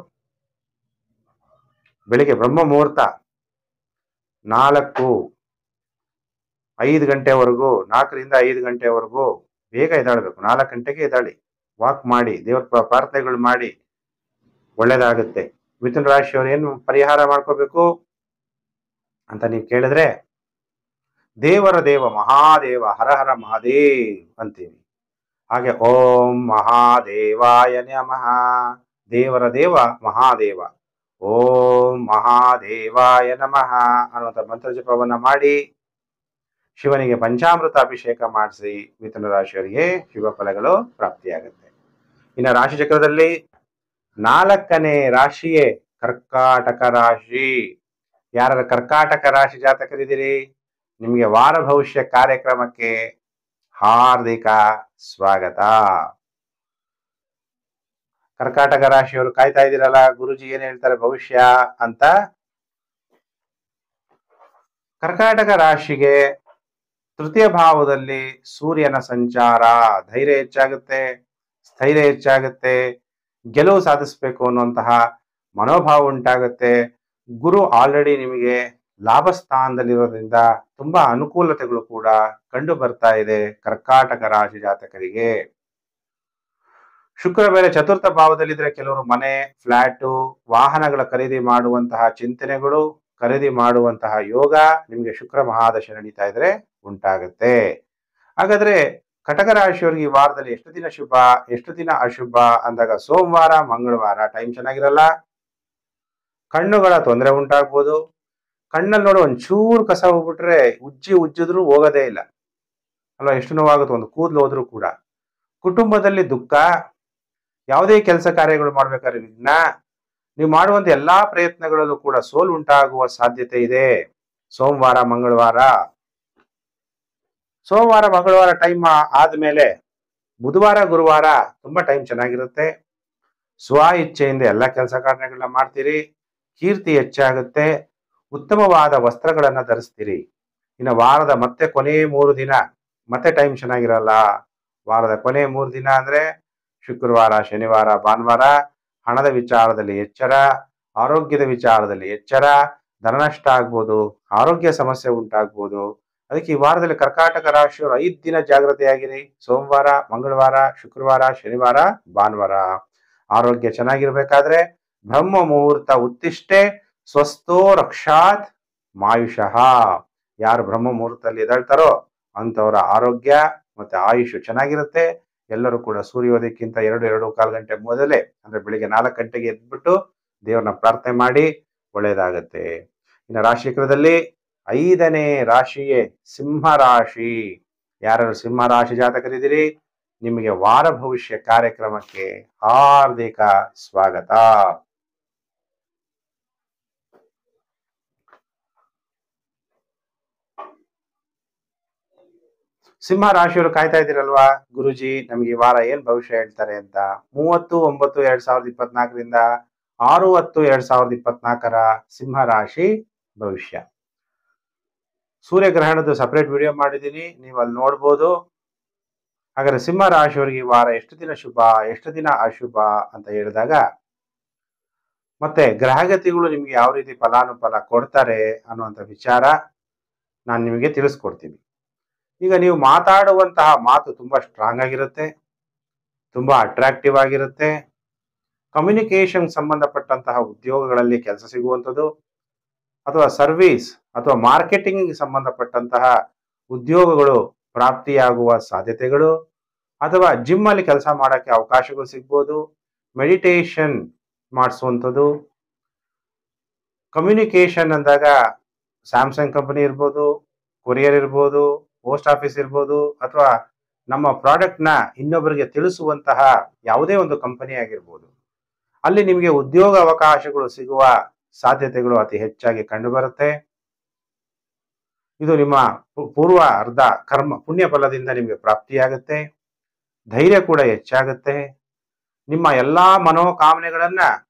ಬೆಳಿಗ್ಗೆ ಬ್ರಹ್ಮ ಮುಹೂರ್ತ 4-5 ಗಂಟೆವರೆಗೂ, 4ರಿಂದ 5 ಗಂಟೆವರೆಗೂ ಬೇಗ ಎದ್ದಾಳ್ಬೇಕು. 4 ಗಂಟೆಗೆ ಎದ್ದಾಳಿ, ವಾಕ್ ಮಾಡಿ, ದೇವ್ರ ಪ್ರಾರ್ಥನೆಗಳು ಮಾಡಿ, ಒಳ್ಳೇದಾಗುತ್ತೆ. ಮಿಥುನ ರಾಶಿಯವರು ಏನು ಪರಿಹಾರ ಮಾಡ್ಕೋಬೇಕು ಅಂತ ನೀವು ಕೇಳಿದ್ರೆ, ದೇವರ ದೇವ ಮಹಾದೇವ ಹರ ಹರ ಮಹಾದೇವ್ ಅಂತೀವಿ. ಹಾಗೆ ಓಂ ಮಹಾದೇವಾಯ ನಮಃ, ದೇವರ ದೇವ ಮಹಾದೇವ, ಓಂ ಮಹಾದೇವಾಯ ನಮಃ ಅನ್ನುವಂಥ ಮಂತ್ರ ಜಪವನ್ನ ಮಾಡಿ ಶಿವನಿಗೆ ಪಂಚಾಮೃತ ಅಭಿಷೇಕ ಮಾಡಿಸಿ ಮಿಥುನ ರಾಶಿಯವರಿಗೆ ಶುಭ ಫಲಗಳು ಪ್ರಾಪ್ತಿಯಾಗುತ್ತೆ. ಇನ್ನು ರಾಶಿ ಚಕ್ರದಲ್ಲಿ 4ನೇ ರಾಶಿಯೇ ಕರ್ಕಾಟಕ ರಾಶಿ. ಯಾರ ಕರ್ಕಾಟಕ ರಾಶಿ ಜಾತಕರಿದ್ದೀರಿ, ನಿಮಗೆ ವಾರ ಭವಿಷ್ಯ ಕಾರ್ಯಕ್ರಮಕ್ಕೆ ಹಾರ್ದಿಕ ಸ್ವಾಗತ. ಕರ್ಕಾಟಕ ರಾಶಿಯವರು ಕಾಯ್ತಾ ಇದ್ದೀರಲ್ಲ, ಗುರುಜಿ ಏನ್ ಹೇಳ್ತಾರೆ ಭವಿಷ್ಯ ಅಂತ. ಕರ್ಕಾಟಕ ರಾಶಿಗೆ ತೃತೀಯ ಭಾವದಲ್ಲಿ ಸೂರ್ಯನ ಸಂಚಾರ, ಧೈರ್ಯ ಹೆಚ್ಚಾಗುತ್ತೆ, ಸ್ಥೈರ್ಯ ಹೆಚ್ಚಾಗುತ್ತೆ, ಗೆಲುವು ಸಾಧಿಸಬೇಕು ಅನ್ನುವಂತಹ ಮನೋಭಾವ ಉಂಟಾಗುತ್ತೆ. ಗುರು ಆಲ್ರೆಡಿ ನಿಮಗೆ ಲಾಭ ಸ್ಥಾನದಲ್ಲಿರೋದ್ರಿಂದ ತುಂಬಾ ಅನುಕೂಲತೆಗಳು ಕೂಡ ಕಂಡು ಬರ್ತಾ ಇದೆ ಕರ್ಕಾಟಕ ರಾಶಿ ಜಾತಕರಿಗೆ. ಶುಕ್ರ ಬೇರೆ ಚತುರ್ಥ ಭಾವದಲ್ಲಿದ್ರೆ ಕೆಲವರು ಮನೆ, ಫ್ಲಾಟು, ವಾಹನಗಳ ಖರೀದಿ ಮಾಡುವಂತಹ ಚಿಂತನೆಗಳು, ಖರೀದಿ ಮಾಡುವಂತಹ ಯೋಗ ನಿಮಗೆ ಶುಕ್ರ ಮಹಾದಶ ನಡೀತಾ ಇದ್ರೆ ಉಂಟಾಗುತ್ತೆ. ಹಾಗಾದ್ರೆ ಕಟಕ ರಾಶಿಯವರಿಗೆ ಈ ವಾರದಲ್ಲಿ ಎಷ್ಟು ದಿನ ಶುಭ, ಎಷ್ಟು ದಿನ ಅಶುಭ ಅಂದಾಗ, ಸೋಮವಾರ ಮಂಗಳವಾರ ಟೈಮ್ ಚೆನ್ನಾಗಿರಲ್ಲ. ಕಣ್ಣುಗಳ ತೊಂದರೆ ಉಂಟಾಗ್ಬೋದು. ಕಣ್ಣಲ್ಲಿ ನೋಡು ಒಂಚೂರು ಕಸ ಹೋಗ್ಬಿಟ್ರೆ ಉಜ್ಜಿದ್ರು ಹೋಗೋದೇ ಇಲ್ಲ ಅಲ್ವಾ, ಎಷ್ಟು ನೋವಾಗುತ್ತೆ ಒಂದು ಕೂದಲು ಹೋದ್ರೂ ಕೂಡ. ಕುಟುಂಬದಲ್ಲಿ ದುಃಖ, ಯಾವುದೇ ಕೆಲಸ ಕಾರ್ಯಗಳು ಮಾಡ್ಬೇಕಾದ್ರೆ ವಿಘ್ನ, ನೀವು ಮಾಡುವಂತ ಎಲ್ಲಾ ಪ್ರಯತ್ನಗಳಲ್ಲೂ ಕೂಡ ಸೋಲು ಉಂಟಾಗುವ ಸಾಧ್ಯತೆ ಇದೆ ಸೋಮವಾರ ಮಂಗಳವಾರ. ಸೋಮವಾರ ಮಂಗಳವಾರ ಟೈಮ್ ಆದ್ಮೇಲೆ ಬುಧವಾರ ಗುರುವಾರ ತುಂಬಾ ಟೈಮ್ ಚೆನ್ನಾಗಿರುತ್ತೆ. ಸ್ವ ಇಚ್ಛೆಯಿಂದ ಎಲ್ಲ ಕೆಲಸ ಕಾರ್ಯಗಳನ್ನ ಮಾಡ್ತೀರಿ, ಕೀರ್ತಿ ಹೆಚ್ಚಾಗುತ್ತೆ, ಉತ್ತಮವಾದ ವಸ್ತ್ರಗಳನ್ನ ಧರಿಸ್ತೀರಿ. ಇನ್ನು ವಾರದ ಮತ್ತೆ ಕೊನೆ 3 ದಿನ ಮತ್ತೆ ಟೈಮ್ ಚೆನ್ನಾಗಿರಲ್ಲ. ವಾರದ ಕೊನೆ 3 ದಿನ ಅಂದ್ರೆ ಶುಕ್ರವಾರ, ಶನಿವಾರ, ಭಾನುವಾರ ಹಣದ ವಿಚಾರದಲ್ಲಿ ಎಚ್ಚರ, ಆರೋಗ್ಯದ ವಿಚಾರದಲ್ಲಿ ಎಚ್ಚರ, ಧನನಷ್ಟ ಆಗ್ಬೋದು, ಆರೋಗ್ಯ ಸಮಸ್ಯೆ ಉಂಟಾಗ್ಬೋದು. ಅದಕ್ಕೆ ಈ ವಾರದಲ್ಲಿ ಕರ್ಕಾಟಕ ರಾಶಿಯವರು 5 ದಿನ ಜಾಗೃತೆಯಾಗಿರಿ. ಸೋಮವಾರ, ಮಂಗಳವಾರ, ಶುಕ್ರವಾರ, ಶನಿವಾರ, ಭಾನುವಾರ. ಆರೋಗ್ಯ ಚೆನ್ನಾಗಿರ್ಬೇಕಾದ್ರೆ ಬ್ರಹ್ಮ ಮುಹೂರ್ತ ಉತ್ತಿಷ್ಟೇ ಸ್ವಸ್ಥೋ ರಕ್ಷಾತ್ ಮಾಯುಷಃ. ಯಾರು ಬ್ರಹ್ಮ ಮುಹೂರ್ತದಲ್ಲಿ ಎದ್ದೇಳ್ತಾರೋ ಅಂತವರ ಆರೋಗ್ಯ ಮತ್ತೆ ಆಯುಷ್ ಚೆನ್ನಾಗಿರುತ್ತೆ. ಎಲ್ಲರೂ ಕೂಡ ಸೂರ್ಯೋದಯಕ್ಕಿಂತ 2-2.25 ಗಂಟೆ ಮೊದಲೇ ಅಂದ್ರೆ ಬೆಳಿಗ್ಗೆ 4 ಗಂಟೆಗೆ ಎದ್ಬಿಟ್ಟು ದೇವ್ರನ್ನ ಪ್ರಾರ್ಥನೆ ಮಾಡಿ ಒಳ್ಳೇದಾಗತ್ತೆ. ಇನ್ನು ರಾಶಿಚಕ್ರದಲ್ಲಿ 5ನೇ ರಾಶಿಯೇ ಸಿಂಹ ರಾಶಿ. ಯಾರು ಸಿಂಹ ರಾಶಿ ಜಾತಕರಿದ್ದೀರಿ, ನಿಮಗೆ ವಾರ ಭವಿಷ್ಯ ಕಾರ್ಯಕ್ರಮಕ್ಕೆ ಹಾರ್ದಿಕ ಸ್ವಾಗತ. ಸಿಂಹ ರಾಶಿಯವರು ಕಾಯ್ತಾ ಇದ್ದೀರಲ್ವಾ, ಗುರುಜಿ ನಮ್ಗೆ ಈ ವಾರ ಏನ್ ಭವಿಷ್ಯ ಹೇಳ್ತಾರೆ ಅಂತ. 30-9-2024ರಿಂದ 6-10-2024 ಸಿಂಹ ರಾಶಿ ಭವಿಷ್ಯ. ಸೂರ್ಯಗ್ರಹಣದ ಸಪರೇಟ್ ವಿಡಿಯೋ ಮಾಡಿದ್ದೀನಿ, ನೀವು ಅಲ್ಲಿ ನೋಡ್ಬೋದು. ಹಾಗಾದ್ರೆ ಸಿಂಹ ರಾಶಿಯವರಿಗೆ ಈ ವಾರ ಎಷ್ಟು ದಿನ ಶುಭ, ಎಷ್ಟು ದಿನ ಅಶುಭ ಅಂತ ಹೇಳಿದಾಗ, ಮತ್ತೆ ಗ್ರಹಗತಿಗಳು ನಿಮ್ಗೆ ಯಾವ ರೀತಿ ಫಲಾನುಫಲ ಕೊಡ್ತಾರೆ ಅನ್ನುವಂಥ ವಿಚಾರ ನಾನು ನಿಮಗೆ ತಿಳಿಸ್ಕೊಡ್ತೀನಿ. ಈಗ ನೀವು ಮಾತಾಡುವಂತಹ ಮಾತು ತುಂಬಾ ಸ್ಟ್ರಾಂಗ್ ಆಗಿರುತ್ತೆ, ತುಂಬಾ ಅಟ್ರಾಕ್ಟಿವ್ ಆಗಿರುತ್ತೆ. ಕಮ್ಯುನಿಕೇಶನ್ ಸಂಬಂಧಪಟ್ಟಂತಹ ಉದ್ಯೋಗಗಳಲ್ಲಿ ಕೆಲಸ ಸಿಗುವಂಥದ್ದು, ಅಥವಾ ಸರ್ವಿಸ್ ಅಥವಾ ಮಾರ್ಕೆಟಿಂಗ್ ಸಂಬಂಧಪಟ್ಟಂತಹ ಉದ್ಯೋಗಗಳು ಪ್ರಾಪ್ತಿಯಾಗುವ ಸಾಧ್ಯತೆಗಳು, ಅಥವಾ ಜಿಮ್ ಅಲ್ಲಿ ಕೆಲಸ ಮಾಡೋಕ್ಕೆ ಅವಕಾಶಗಳು ಸಿಗ್ಬೋದು. ಮೆಡಿಟೇಷನ್ ಮಾಡಿಸುವಂಥದ್ದು. ಕಮ್ಯುನಿಕೇಶನ್ ಅಂದಾಗ ಸ್ಯಾಮ್ಸಂಗ್ ಕಂಪನಿ ಇರ್ಬೋದು, ಕೊರಿಯರ್ ಇರ್ಬೋದು, ಪೋಸ್ಟ್ ಆಫೀಸ್ ಇರ್ಬೋದು, ಅಥವಾ ನಮ್ಮ ಪ್ರಾಡಕ್ಟ್ ನ ಇನ್ನೊಬ್ಬರಿಗೆ ತಿಳಿಸುವಂತಹ ಯಾವುದೇ ಒಂದು ಕಂಪನಿ ಆಗಿರ್ಬೋದು, ಅಲ್ಲಿ ನಿಮಗೆ ಉದ್ಯೋಗ ಅವಕಾಶಗಳು ಸಿಗುವ ಸಾಧ್ಯತೆಗಳು ಅತಿ ಹೆಚ್ಚಾಗಿ ಕಂಡುಬರುತ್ತೆ. ಇದು ನಿಮ್ಮ ಪೂರ್ವ ಅರ್ಧ ಕರ್ಮ ಪುಣ್ಯ ಫಲದಿಂದ ನಿಮಗೆ ಪ್ರಾಪ್ತಿಯಾಗುತ್ತೆ. ಧೈರ್ಯ ಕೂಡ ಹೆಚ್ಚಾಗುತ್ತೆ. ನಿಮ್ಮ ಎಲ್ಲಾ ಮನೋಕಾಮನೆಗಳನ್ನ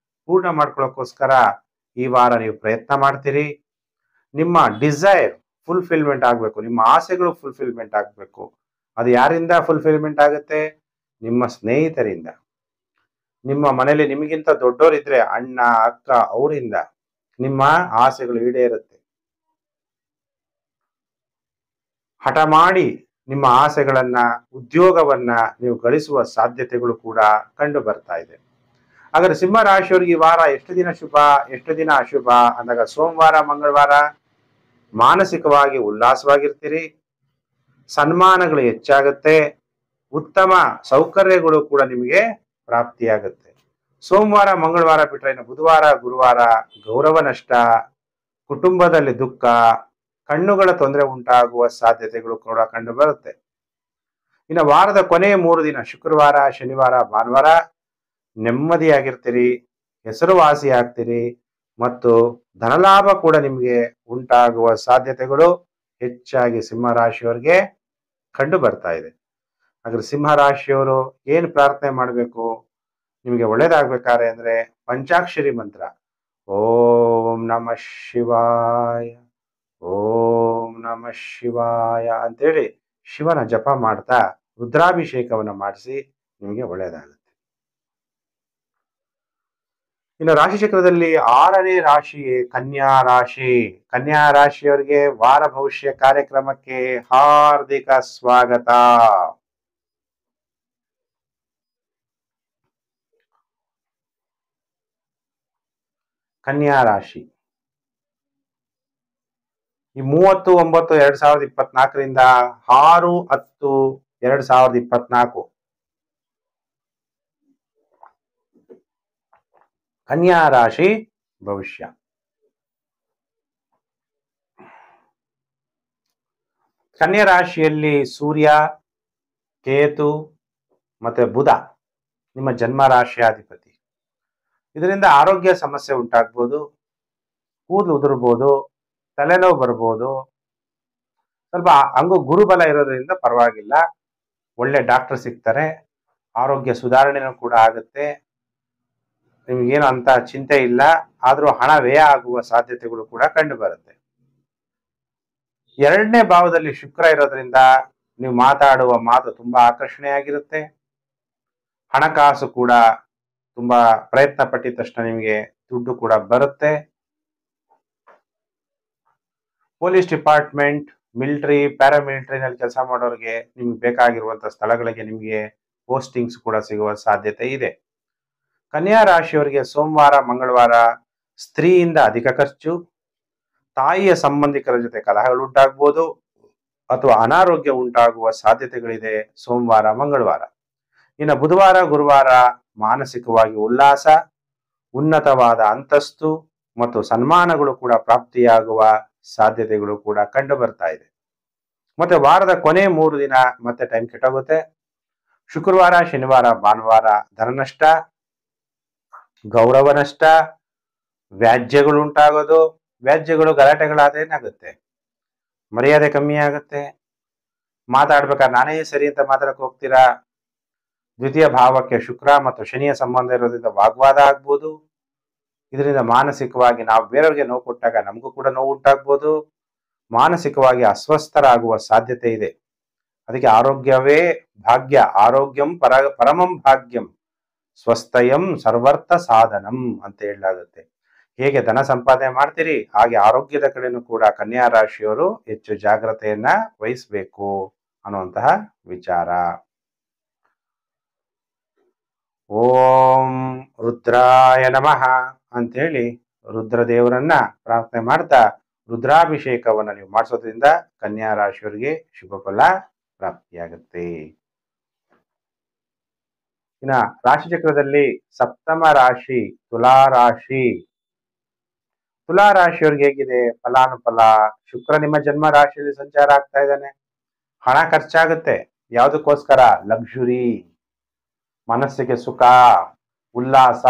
ಪೂರ್ಣ ಮಾಡ್ಕೊಳ್ಳೋಕ್ಕೋಸ್ಕರ ಈ ವಾರ ನೀವು ಪ್ರಯತ್ನ ಮಾಡ್ತೀರಿ. ನಿಮ್ಮ ಡಿಸೈರ್ ಫುಲ್ಫಿಲ್ಮೆಂಟ್ ಆಗಬೇಕು, ನಿಮ್ಮ ಆಸೆಗಳು ಫುಲ್ಫಿಲ್ಮೆಂಟ್ ಆಗಬೇಕು. ಅದು ಯಾರಿಂದ ಫುಲ್ಫಿಲ್ಮೆಂಟ್ ಆಗುತ್ತೆ? ನಿಮ್ಮ ಸ್ನೇಹಿತರಿಂದ. ನಿಮ್ಮ ಮನೆಯಲ್ಲಿ ನಿಮಗಿಂತ ದೊಡ್ಡವರಿದ್ರೆ ಅಣ್ಣ ಅಕ್ಕ ಅವರಿಂದ ನಿಮ್ಮ ಆಸೆಗಳು ಈಡೇರುತ್ತೆ. ಹಠ ಮಾಡಿ ನಿಮ್ಮ ಆಸೆಗಳನ್ನ, ಉದ್ಯೋಗವನ್ನ ನೀವು ಗಳಿಸುವ ಸಾಧ್ಯತೆಗಳು ಕೂಡ ಕಂಡು ಬರ್ತಾ ಇದೆ. ಹಾಗಾದ್ರೆ ಸಿಂಹ ರಾಶಿಯವರಿಗೆ ಈ ವಾರ ಎಷ್ಟು ದಿನ ಶುಭ, ಎಷ್ಟು ದಿನ ಅಶುಭ ಅಂದಾಗ, ಸೋಮವಾರ ಮಂಗಳವಾರ ಮಾನಸಿಕವಾಗಿ ಉಲ್ಲಾಸವಾಗಿರ್ತೀರಿ, ಸನ್ಮಾನಗಳು ಹೆಚ್ಚಾಗುತ್ತೆ, ಉತ್ತಮ ಸೌಕರ್ಯಗಳು ಕೂಡ ನಿಮಗೆ ಪ್ರಾಪ್ತಿಯಾಗುತ್ತೆ. ಸೋಮವಾರ ಮಂಗಳವಾರ ಬಿಟ್ಟರೆ ಇನ್ನು ಬುಧವಾರ ಗುರುವಾರ ಗೌರವ ನಷ್ಟ, ಕುಟುಂಬದಲ್ಲಿ ದುಃಖ, ಕಣ್ಣುಗಳ ತೊಂದರೆ ಉಂಟಾಗುವ ಸಾಧ್ಯತೆಗಳು ಕೂಡ ಕಂಡು ಬರುತ್ತೆ. ಇನ್ನು ವಾರದ ಕೊನೆಯ 3 ದಿನ ಶುಕ್ರವಾರ ಶನಿವಾರ ಭಾನುವಾರ ನೆಮ್ಮದಿಯಾಗಿರ್ತೀರಿ, ಹೆಸರುವಾಸಿ ಆಗ್ತೀರಿ ಮತ್ತು ಧನಲಾಭ ಕೂಡ ನಿಮಗೆ ಉಂಟಾಗುವ ಸಾಧ್ಯತೆಗಳು ಹೆಚ್ಚಾಗಿ ಸಿಂಹರಾಶಿಯವರಿಗೆ ಕಂಡು ಬರ್ತಾ ಇದೆ. ಹಾಗಾದ್ರೆ ಸಿಂಹರಾಶಿಯವರು ಏನು ಪ್ರಾರ್ಥನೆ ಮಾಡಬೇಕು? ನಿಮಗೆ ಒಳ್ಳೇದಾಗ್ಬೇಕಾದ್ರೆ ಅಂದ್ರೆ ಪಂಚಾಕ್ಷರಿ ಮಂತ್ರ ಓಂ ನಮಃ ಶಿವಾಯ, ಓಂ ನಮಃ ಶಿವಾಯ ಅಂತೇಳಿ ಶಿವನ ಜಪ ಮಾಡ್ತಾ ರುದ್ರಾಭಿಷೇಕವನ್ನು ಮಾಡಿಸಿ ನಿಮಗೆ ಒಳ್ಳೆಯದಾಗುತ್ತೆ. ಇನ್ನು ರಾಶಿ ಚಕ್ರದಲ್ಲಿ 6ನೇ ರಾಶಿ ಕನ್ಯಾ ರಾಶಿ. ಕನ್ಯಾ ರಾಶಿಯವರಿಗೆ ವಾರ ಭವಿಷ್ಯ ಕಾರ್ಯಕ್ರಮಕ್ಕೆ ಹಾರ್ದಿಕ ಸ್ವಾಗತ. ಕನ್ಯಾ ರಾಶಿ ಈ 30/9/2024 6/10/2024 ಕನ್ಯಾ ರಾಶಿ ಭವಿಷ್ಯ. ಕನ್ಯಾ ರಾಶಿಯಲ್ಲಿ ಸೂರ್ಯ, ಕೇತು ಮತ್ತೆ ಬುಧ ನಿಮ್ಮ ಜನ್ಮ ರಾಶಿಯಾಧಿಪತಿ. ಇದರಿಂದ ಆರೋಗ್ಯ ಸಮಸ್ಯೆ ಉಂಟಾಗ್ಬೋದು, ಕೂದಲು ಉದುರ್ಬೋದು, ತಲೆನೋವು ಬರ್ಬೋದು. ಸ್ವಲ್ಪ ಹಂಗು ಗುರುಬಲ ಇರೋದ್ರಿಂದ ಪರವಾಗಿಲ್ಲ, ಒಳ್ಳೆ ಡಾಕ್ಟರ್ ಸಿಗ್ತಾರೆ, ಆರೋಗ್ಯ ಸುಧಾರಣೆನೂ ಕೂಡ ಆಗುತ್ತೆ, ನಿಮ್ಗೇನು ಅಂತ ಚಿಂತೆ ಇಲ್ಲ. ಆದ್ರೂ ಹಣ ವ್ಯಯ ಆಗುವ ಸಾಧ್ಯತೆಗಳು ಕೂಡ ಕಂಡು ಬರುತ್ತೆ. 2ನೇ ಭಾವದಲ್ಲಿ ಶುಕ್ರ ಇರೋದ್ರಿಂದ ನೀವು ಮಾತಾಡುವ ಮಾತು ತುಂಬಾ ಆಕರ್ಷಣೆಯಾಗಿರುತ್ತೆ. ಹಣಕಾಸು ಕೂಡ ತುಂಬಾ ಪ್ರಯತ್ನ ಪಟ್ಟಿದ ತಕ್ಷಣ ನಿಮಗೆ ದುಡ್ಡು ಕೂಡ ಬರುತ್ತೆ. ಪೊಲೀಸ್ ಡಿಪಾರ್ಟ್ಮೆಂಟ್, ಮಿಲಿಟರಿ, ಪ್ಯಾರಾಮಿಲಿಟರಿನಲ್ಲಿ ಕೆಲಸ ಮಾಡೋರಿಗೆ ನಿಮ್ಗೆ ಬೇಕಾಗಿರುವಂತಹ ಸ್ಥಳಗಳಿಗೆ ನಿಮಗೆ ಪೋಸ್ಟಿಂಗ್ಸ್ ಕೂಡ ಸಿಗುವ ಸಾಧ್ಯತೆ ಇದೆ. ಕನ್ಯಾ ರಾಶಿಯವರಿಗೆ ಸೋಮವಾರ ಮಂಗಳವಾರ ಸ್ತ್ರೀಯಿಂದ ಅಧಿಕ ಖರ್ಚು, ತಾಯಿಯ ಸಂಬಂಧಿಕರ ಜೊತೆ ಕಲಹಗಳು ಉಂಟಾಗ್ಬೋದು ಅಥವಾ ಅನಾರೋಗ್ಯ ಉಂಟಾಗುವ ಸಾಧ್ಯತೆಗಳಿದೆ ಸೋಮವಾರ ಮಂಗಳವಾರ. ಇನ್ನು ಬುಧವಾರ ಗುರುವಾರ ಮಾನಸಿಕವಾಗಿ ಉಲ್ಲಾಸ, ಉನ್ನತವಾದ ಅಂತಸ್ತು ಮತ್ತು ಸನ್ಮಾನಗಳು ಕೂಡ ಪ್ರಾಪ್ತಿಯಾಗುವ ಸಾಧ್ಯತೆಗಳು ಕೂಡ ಕಂಡು ಬರ್ತಾ ಇದೆ. ಮತ್ತೆ ವಾರದ ಕೊನೆ 3 ದಿನ ಮತ್ತೆ ಟೈಮ್ ಕೆಟ್ಟೋಗುತ್ತೆ. ಶುಕ್ರವಾರ ಶನಿವಾರ ಭಾನುವಾರ ಧನನಷ್ಟ, ಗೌರವ ನಷ್ಟ, ವ್ಯಾಜ್ಯಗಳು ಉಂಟಾಗೋದು. ವ್ಯಾಜ್ಯಗಳು ಗಲಾಟೆಗಳಾದ್ರೆ ಏನಾಗುತ್ತೆ? ಮರ್ಯಾದೆ ಕಮ್ಮಿ ಆಗುತ್ತೆ. ಮಾತಾಡ್ಬೇಕಾದ್ರೆ ನಾನೇ ಸರಿ ಅಂತ ಮಾತಾಡಕ್ ಹೋಗ್ತೀರಾ. ದ್ವಿತೀಯ ಭಾವಕ್ಕೆ ಶುಕ್ರ ಮತ್ತು ಶನಿಯ ಸಂಬಂಧ ಇರೋದ್ರಿಂದ ವಾಗ್ವಾದ ಆಗ್ಬೋದು. ಇದರಿಂದ ಮಾನಸಿಕವಾಗಿ ನಾವು ಬೇರೆಯವ್ರಿಗೆ ನೋವು ಕೊಟ್ಟಾಗ ನಮಗೂ ಕೂಡ ನೋವು ಉಂಟಾಗ್ಬೋದು. ಮಾನಸಿಕವಾಗಿ ಅಸ್ವಸ್ಥರಾಗುವ ಸಾಧ್ಯತೆ ಇದೆ. ಅದಕ್ಕೆ ಆರೋಗ್ಯವೇ ಭಾಗ್ಯ, ಆರೋಗ್ಯಂ ಪರಮಂ ಭಾಗ್ಯಂ, ಸ್ವಸ್ಥಯಂ ಸರ್ವರ್ಥ ಸಾಧನಂ ಅಂತ ಹೇಳಲಾಗುತ್ತೆ. ಹೇಗೆ ಧನ ಸಂಪಾದನೆ ಮಾಡ್ತೀರಿ ಹಾಗೆ ಆರೋಗ್ಯದ ಕಡೆನೂ ಕೂಡ ಕನ್ಯಾ ರಾಶಿಯವರು ಹೆಚ್ಚು ಜಾಗ್ರತೆಯನ್ನ ವಹಿಸಬೇಕು ಅನ್ನುವಂತಹ ವಿಚಾರ. ಓಂ ರುದ್ರಾಯ ನಮಃ ಅಂತೇಳಿ ರುದ್ರದೇವರನ್ನ ಪ್ರಾರ್ಥನೆ ಮಾಡ್ತಾ ರುದ್ರಾಭಿಷೇಕವನ್ನು ನೀವು ಮಾಡಿಸೋದ್ರಿಂದ ಕನ್ಯಾ ರಾಶಿಯವರಿಗೆ ಶುಭ ಫಲ ಪ್ರಾಪ್ತಿಯಾಗುತ್ತೆ. ಇನ್ನ ರಾಶಿ ಚಕ್ರದಲ್ಲಿ 7ಮ ರಾಶಿ ತುಲಾ ರಾಶಿ. ತುಲಾ ರಾಶಿಯವರಿಗೆ ಹೇಗಿದೆ ಫಲಾನುಫಲ? ಶುಕ್ರ ನಿಮ್ಮ ಜನ್ಮ ರಾಶಿಯಲ್ಲಿ ಸಂಚಾರ ಆಗ್ತಾ ಇದ್ದಾನೆ. ಹಣ ಖರ್ಚಾಗುತ್ತೆ. ಯಾವುದಕ್ಕೋಸ್ಕರ? ಲಕ್ಸುರಿ, ಮನಸ್ಸಿಗೆ ಸುಖ, ಉಲ್ಲಾಸ.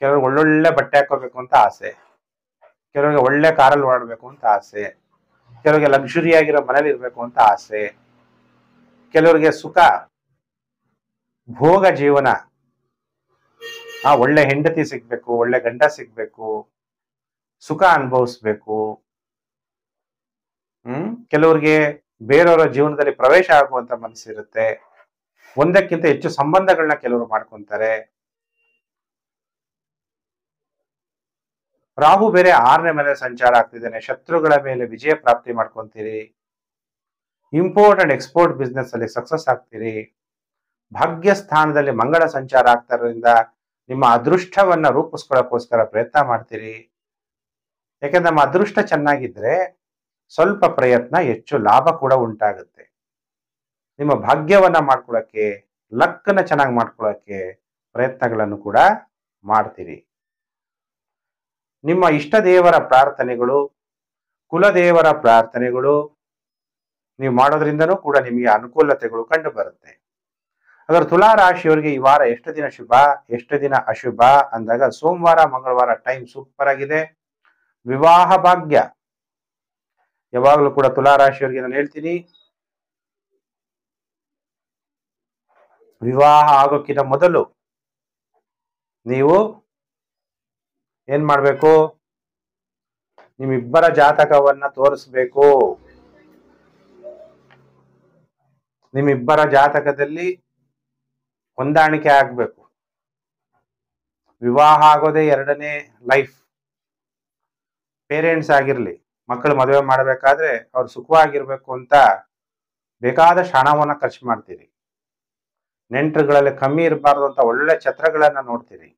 ಕೆಲವ್ರಿಗೆ ಒಳ್ಳೊಳ್ಳೆ ಬಟ್ಟೆ ಹಾಕೋಬೇಕು ಅಂತ ಆಸೆ, ಕೆಲವರಿಗೆ ಒಳ್ಳೆ ಕಾರಲ್ಲಿ ಓಡಾಡಬೇಕು ಅಂತ ಆಸೆ, ಕೆಲವರಿಗೆ ಲಕ್ಸುರಿ ಆಗಿರೋ ಮನೇಲಿ ಇರ್ಬೇಕು ಅಂತ ಆಸೆ, ಕೆಲವರಿಗೆ ಸುಖ, ಭೋಗ ಜೀವನ, ಒಳ್ಳೆ ಹೆಂಡತಿ ಸಿಗ್ಬೇಕು, ಒಳ್ಳೆ ಗಂಡ ಸಿಗ್ಬೇಕು, ಸುಖ ಅನುಭವಿಸ್ಬೇಕು. ಕೆಲವ್ರಿಗೆ ಬೇರೆಯವರ ಜೀವನದಲ್ಲಿ ಪ್ರವೇಶ ಆಗುವಂತ ಮನಸ್ಸಿರುತ್ತೆ. ಒಂದಕ್ಕಿಂತ ಹೆಚ್ಚು ಸಂಬಂಧಗಳನ್ನ ಕೆಲವರು ಮಾಡ್ಕೊಂತಾರೆ. ರಾಹು ಬೇರೆ 6ನೇ ಮನೆ ಸಂಚಾರ ಆಗ್ತಿದ್ದಾನೆ. ಶತ್ರುಗಳ ಮೇಲೆ ವಿಜಯ ಪ್ರಾಪ್ತಿ ಮಾಡ್ಕೊಂತೀರಿ. ಇಂಪೋರ್ಟ್ ಅಂಡ್ ಎಕ್ಸ್ಪೋರ್ಟ್ ಬಿಸ್ನೆಸ್ ಅಲ್ಲಿ ಸಕ್ಸಸ್ ಆಗ್ತೀರಿ. ಭಾಗ್ಯ ಸ್ಥಾನದಲ್ಲಿ ಮಂಗಳ ಸಂಚಾರ ಆಗ್ತಾರಿಂದ ನಿಮ್ಮ ಅದೃಷ್ಟವನ್ನ ರೂಪಿಸ್ಕೊಳ್ಳೋಕೋಸ್ಕರ ಪ್ರಯತ್ನ ಮಾಡ್ತೀರಿ. ಯಾಕಂದ್ರೆ ನಮ್ಮ ಅದೃಷ್ಟ ಚೆನ್ನಾಗಿದ್ರೆ ಸ್ವಲ್ಪ ಪ್ರಯತ್ನ, ಹೆಚ್ಚು ಲಾಭ ಕೂಡ ಉಂಟಾಗುತ್ತೆ. ನಿಮ್ಮ ಭಾಗ್ಯವನ್ನ ಮಾಡ್ಕೊಳ್ಳೋಕೆ, ಲಕ್ಕನ್ನ ಚೆನ್ನಾಗಿ ಮಾಡ್ಕೊಳ್ಳೋಕೆ ಪ್ರಯತ್ನಗಳನ್ನು ಕೂಡ ಮಾಡ್ತೀರಿ. ನಿಮ್ಮ ಇಷ್ಟ ದೇವರ ಪ್ರಾರ್ಥನೆಗಳು, ಕುಲದೇವರ ಪ್ರಾರ್ಥನೆಗಳು ನೀವು ಮಾಡೋದ್ರಿಂದನೂ ಕೂಡ ನಿಮಗೆ ಅನುಕೂಲತೆಗಳು ಕಂಡು ಬರುತ್ತೆ. ಹಾಗಾದ್ರೆ ತುಲಾ ರಾಶಿಯವರಿಗೆ ಈ ವಾರ ಎಷ್ಟು ದಿನ ಶುಭ, ಎಷ್ಟು ದಿನ ಅಶುಭ ಅಂದಾಗ ಸೋಮವಾರ ಮಂಗಳವಾರ ಟೈಮ್ ಸೂಪರ್ ಆಗಿದೆ. ವಿವಾಹ ಭಾಗ್ಯ ಯಾವಾಗಲೂ ಕೂಡ ತುಲಾ ರಾಶಿಯವರಿಗೆ ನಾನು ಹೇಳ್ತೀನಿ, ವಿವಾಹ ಆಗೋಕ್ಕಿಂತ ಮೊದಲು ನೀವು ಏನ್ ಮಾಡ್ಬೇಕು? ನಿಮ್ಮಿಬ್ಬರ ಜಾತಕವನ್ನ ತೋರಿಸ್ಬೇಕು. ನಿಮ್ಮಿಬ್ಬರ ಜಾತಕದಲ್ಲಿ ಹೊಂದಾಣಿಕೆ ಆಗ್ಬೇಕು. ವಿವಾಹ ಆಗೋದೇ 2ನೇ ಲೈಫ್. ಪೇರೆಂಟ್ಸ್ ಆಗಿರ್ಲಿ, ಮಕ್ಕಳು ಮದುವೆ ಮಾಡಬೇಕಾದ್ರೆ ಅವ್ರು ಸುಖವಾಗಿರ್ಬೇಕು ಅಂತ ಬೇಕಾದಷ್ಟು ಹಣವನ್ನ ಖರ್ಚು ಮಾಡ್ತೀರಿ. ನೆಂಟರುಗಳಲ್ಲಿ ಕಮ್ಮಿ ಇರಬಾರ್ದು ಅಂತ ಒಳ್ಳೆ ಛತ್ರಗಳನ್ನ ನೋಡ್ತೀರಿ.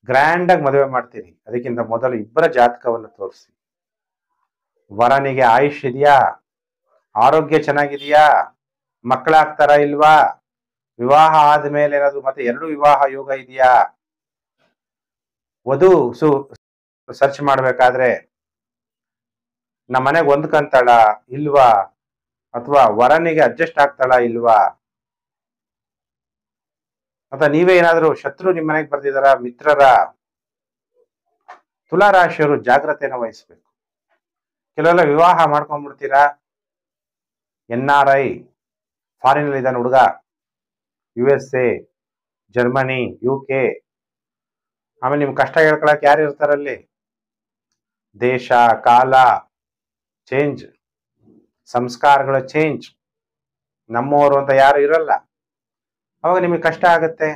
ಗ್ರ್ಯಾಂಡ್ ಆಗಿ ಮದುವೆ ಮಾಡ್ತೀರಿ. ಅದಕ್ಕಿಂತ ಮೊದಲು ಇಬ್ಬರ ಜಾತಕವನ್ನು ತೋರಿಸಿ. ವರನಿಗೆ ಆಯುಷ್ ಇದೆಯಾ, ಆರೋಗ್ಯ ಚೆನ್ನಾಗಿದೆಯಾ, ಮಕ್ಕಳಾಗ್ತಾರ ಇಲ್ವಾ, ವಿವಾಹ ಆದ್ಮೇಲೆ ಏನಾದ್ರು ಮತ್ತೆ 2 ವಿವಾಹ ಯೋಗ ಇದೆಯಾ, ವಧು ಸರ್ಚ್ ಮಾಡ್ಬೇಕಾದ್ರೆ ನಮ್ಮ ಮನೆಗೆ ಹೊಂದ್ಕಂತಾಳ ಇಲ್ವಾ, ಅಥವಾ ವರನಿಗೆ ಅಡ್ಜಸ್ಟ್ ಆಗ್ತಾಳ ಇಲ್ವಾ, ಅಥವಾ ನೀವೇ ಏನಾದ್ರು ಶತ್ರು ನಿಮ್ಮ ಮನೆಗೆ ಬರ್ತಿದಾರ, ಮಿತ್ರರ. ತುಲಾ ರಾಶಿಯವರು ಜಾಗ್ರತೆಯನ್ನು ವಹಿಸ್ಬೇಕು. ಕೆಲವೆಲ್ಲ ವಿವಾಹ ಮಾಡ್ಕೊಂಡ್ಬಿಡ್ತೀರಾ. NRI, ಫಾರಿನ್ ಅಲ್ಲಿ ಇದ್ದಾನೆ ಹುಡುಗ, USA, ಜರ್ಮನಿ, UK. ಆಮೇಲೆ ನಿಮ್ ಕಷ್ಟ ಹೇಳ್ಕೊಳಕ್ ಯಾರು ಇರ್ತಾರಲ್ಲಿ? ದೇಶ ಕಾಲ ಚೇಂಜ್, ಸಂಸ್ಕಾರಗಳ ಚೇಂಜ್, ನಮ್ಮವರು ಅಂತ ಯಾರು ಇರಲ್ಲ. ಅವಾಗ ನಿಮಗೆ ಕಷ್ಟ ಆಗುತ್ತೆ.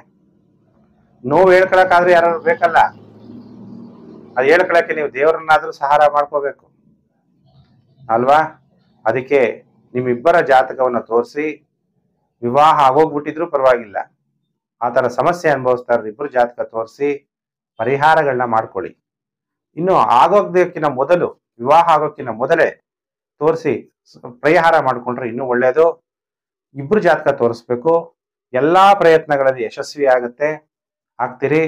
ನೋವು ಹೇಳ್ಕೊಳಕ್ಕಾದ್ರೆ ಯಾರು ಬೇಕಲ್ಲ. ಅದು ಹೇಳ್ಕೊಳಕ್ಕೆ ನೀವು ದೇವರನ್ನಾದ್ರೂ ಸಹಾರ ಮಾಡ್ಕೋಬೇಕು ಅಲ್ವಾ? ಅದಕ್ಕೆ ನಿಮ್ಮಿಬ್ಬರ ಜಾತಕವನ್ನ ತೋರಿಸಿ, ವಿವಾಹ ಆಗೋಗ್ಬಿಟ್ಟಿದ್ರು ಪರವಾಗಿಲ್ಲ, ಆ ತರ ಸಮಸ್ಯೆ ಅನುಭವಿಸ್ತಾ ಇಬ್ಬರು ಜಾತಕ ತೋರಿಸಿ ಪರಿಹಾರಗಳನ್ನ ಮಾಡ್ಕೊಳ್ಳಿ. ಇನ್ನು ಆಗೋದಕ್ಕಿಂತ ಮೊದಲು, ವಿವಾಹ ಆಗೋಕ್ಕಿಂತ ಮೊದಲೇ ತೋರಿಸಿ ಪರಿಹಾರ ಮಾಡ್ಕೊಂಡ್ರೆ ಇನ್ನೂ ಒಳ್ಳೇದು. ಇಬ್ರು ಜಾತಕ ತೋರಿಸ್ಬೇಕು. ಎಲ್ಲಾ ಪ್ರಯತ್ನಗಳಲ್ಲಿ ಯಶಸ್ವಿ ಆಗ್ತೀರಿ.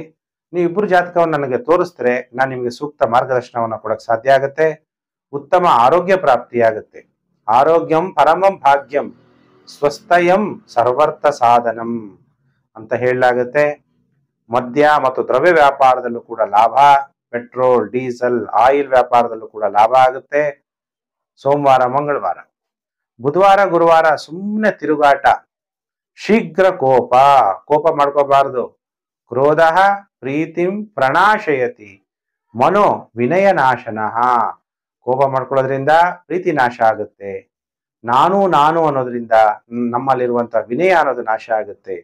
ನೀವು ಇಬ್ರು ಜಾತಕವನ್ನು ನನಗೆ ತೋರಿಸಿದ್ರೆ ನಾನು ನಿಮಗೆ ಸೂಕ್ತ ಮಾರ್ಗದರ್ಶನವನ್ನು ಕೊಡಕ್ಕೆ ಸಾಧ್ಯ ಆಗುತ್ತೆ. ಉತ್ತಮ ಆರೋಗ್ಯ ಪ್ರಾಪ್ತಿಯಾಗುತ್ತೆ. ಆರೋಗ್ಯಂ ಪರಮಂ ಭಾಗ್ಯಂ, ಸ್ವಸ್ಥಯಂ ಸರ್ವರ್ಥ ಸಾಧನಂ ಅಂತ ಹೇಳಲಾಗುತ್ತೆ. ಮದ್ಯ ಮತ್ತು ದ್ರವ್ಯ ವ್ಯಾಪಾರದಲ್ಲೂ ಕೂಡ ಲಾಭ, ಪೆಟ್ರೋಲ್, ಡೀಸೆಲ್, ಆಯಿಲ್ ವ್ಯಾಪಾರದಲ್ಲೂ ಕೂಡ ಲಾಭ ಆಗುತ್ತೆ. ಸೋಮವಾರ ಮಂಗಳವಾರ. ಬುಧವಾರ ಗುರುವಾರ ಸುಮ್ಮನೆ ತಿರುಗಾಟ, ಶೀಘ್ರ ಕೋಪ ಮಾಡ್ಕೋಬಾರ್ದು. ಕ್ರೋಧ ಪ್ರೀತಿಂ ಪ್ರಣಾಶಯತಿ ಮನೋ ವಿನಯ ನಾಶನಃ. ಕೋಪ ಮಾಡ್ಕೊಳ್ಳೋದ್ರಿಂದ ಪ್ರೀತಿ ನಾಶ ಆಗುತ್ತೆ. ನಾನು ಅನ್ನೋದ್ರಿಂದ ನಮ್ಮಲ್ಲಿರುವಂತ ವಿನಯ ಅನ್ನೋದು ನಾಶ ಆಗುತ್ತೆ.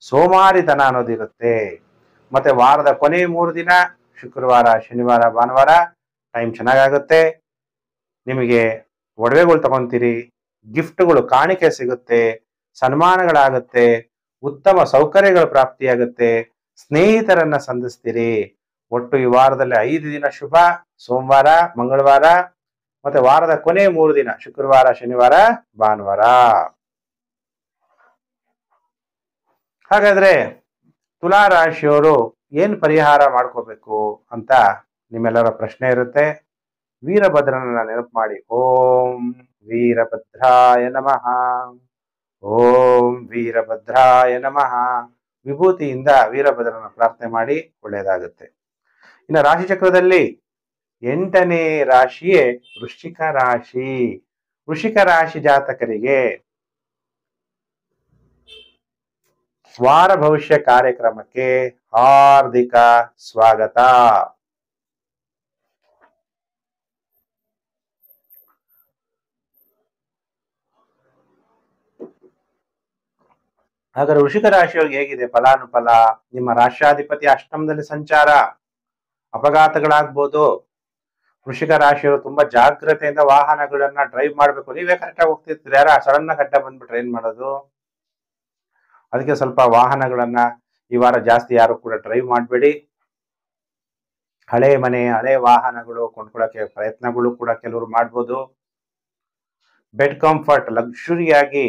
ಸೋಮಾರಿತನ ಅನ್ನೋದಿರುತ್ತೆ. ಮತ್ತೆ ವಾರದ ಕೊನೆ 3 ದಿನ, ಶುಕ್ರವಾರ, ಶನಿವಾರ, ಭಾನುವಾರ ಟೈಮ್ ಚೆನ್ನಾಗಾಗುತ್ತೆ. ನಿಮಗೆ ಒಡವೆಗಳು ತಗೊಂತೀರಿ, ಗಿಫ್ಟ್ಗಳು ಕಾಣಿಕೆ ಸಿಗುತ್ತೆ, ಸನ್ಮಾನಗಳಾಗುತ್ತೆ, ಉತ್ತಮ ಸೌಕರ್ಯಗಳ ಪ್ರಾಪ್ತಿಯಾಗುತ್ತೆ, ಸ್ನೇಹಿತರನ್ನ ಸಂಧಿಸ್ತೀರಿ. ಒಟ್ಟು ಈ ವಾರದಲ್ಲಿ 5 ದಿನ ಶುಭ, ಸೋಮವಾರ ಮಂಗಳವಾರ, ಮತ್ತೆ ವಾರದ ಕೊನೆ 3 ದಿನ, ಶುಕ್ರವಾರ, ಶನಿವಾರ, ಭಾನುವಾರ. ಹಾಗಾದ್ರೆ ತುಲಾ ರಾಶಿಯವರು ಏನ್ ಪರಿಹಾರ ಮಾಡ್ಕೋಬೇಕು ಅಂತ ನಿಮ್ಮೆಲ್ಲರ ಪ್ರಶ್ನೆ ಇರುತ್ತೆ. ವೀರಭದ್ರನನ್ನ ನೆನಪು ಮಾಡಿ ಓಂ ವೀರಭದ್ರಾಯ ನಮಃ, ಓಂ ವೀರಭದ್ರಾಯ ನಮಃ. ವಿಭೂತಿಯಿಂದ ವೀರಭದ್ರನ ಪ್ರಾರ್ಥನೆ ಮಾಡಿ ಒಳ್ಳೆಯದಾಗುತ್ತೆ. ಇನ್ನು ರಾಶಿಚಕ್ರದಲ್ಲಿ 8ನೇ ರಾಶಿಯೇ ವೃಶ್ಚಿಕ ರಾಶಿ. ವೃಶ್ಚಿಕ ರಾಶಿ ಜಾತಕರಿಗೆ ವಾರ ಭವಿಷ್ಯ ಕಾರ್ಯಕ್ರಮಕ್ಕೆ ಹಾರ್ದಿಕ ಸ್ವಾಗತ. ಹಾಗಾದ್ರೆ ವೃಶ್ಚಿಕ ರಾಶಿಯವ್ರಿಗೆ ಹೇಗಿದೆ ಫಲಾನುಫಲ? ನಿಮ್ಮ ರಾಷ್ಟ್ರಾಧಿಪತಿ ಅಷ್ಟಮದಲ್ಲಿ ಸಂಚಾರ, ಅಪಘಾತಗಳಾಗ್ಬೋದು. ವೃಶ್ಚಿಕ ರಾಶಿಯವರು ತುಂಬಾ ಜಾಗ್ರತೆಯಿಂದ ವಾಹನಗಳನ್ನ ಡ್ರೈವ್ ಮಾಡ್ಬೇಕು. ನೀವೇ ಕರೆಕ್ಟಾಗಿ ಹೋಗ್ತಿರ್ತೀರಿ, ಯಾರ ಸಡನ್ ಅಡ್ಡ ಬಂದ್ಬಿಟ್ರೆ ಏನ್ ಮಾಡೋದು? ಅದಕ್ಕೆ ಸ್ವಲ್ಪ ವಾಹನಗಳನ್ನ ಈ ವಾರ ಜಾಸ್ತಿ ಯಾರು ಕೂಡ ಡ್ರೈವ್ ಮಾಡಬೇಡಿ. ಹಳೆ ಮನೆ, ಹಳೆ ವಾಹನಗಳು ಕೊಂಡ್ಕೊಳ್ಳೋಕೆ ಪ್ರಯತ್ನಗಳು ಕೂಡ ಕೆಲವರು ಮಾಡ್ಬೋದು. ಬೆಡ್ ಕಂಫರ್ಟ್, ಲಕ್ಸುರಿಯಾಗಿ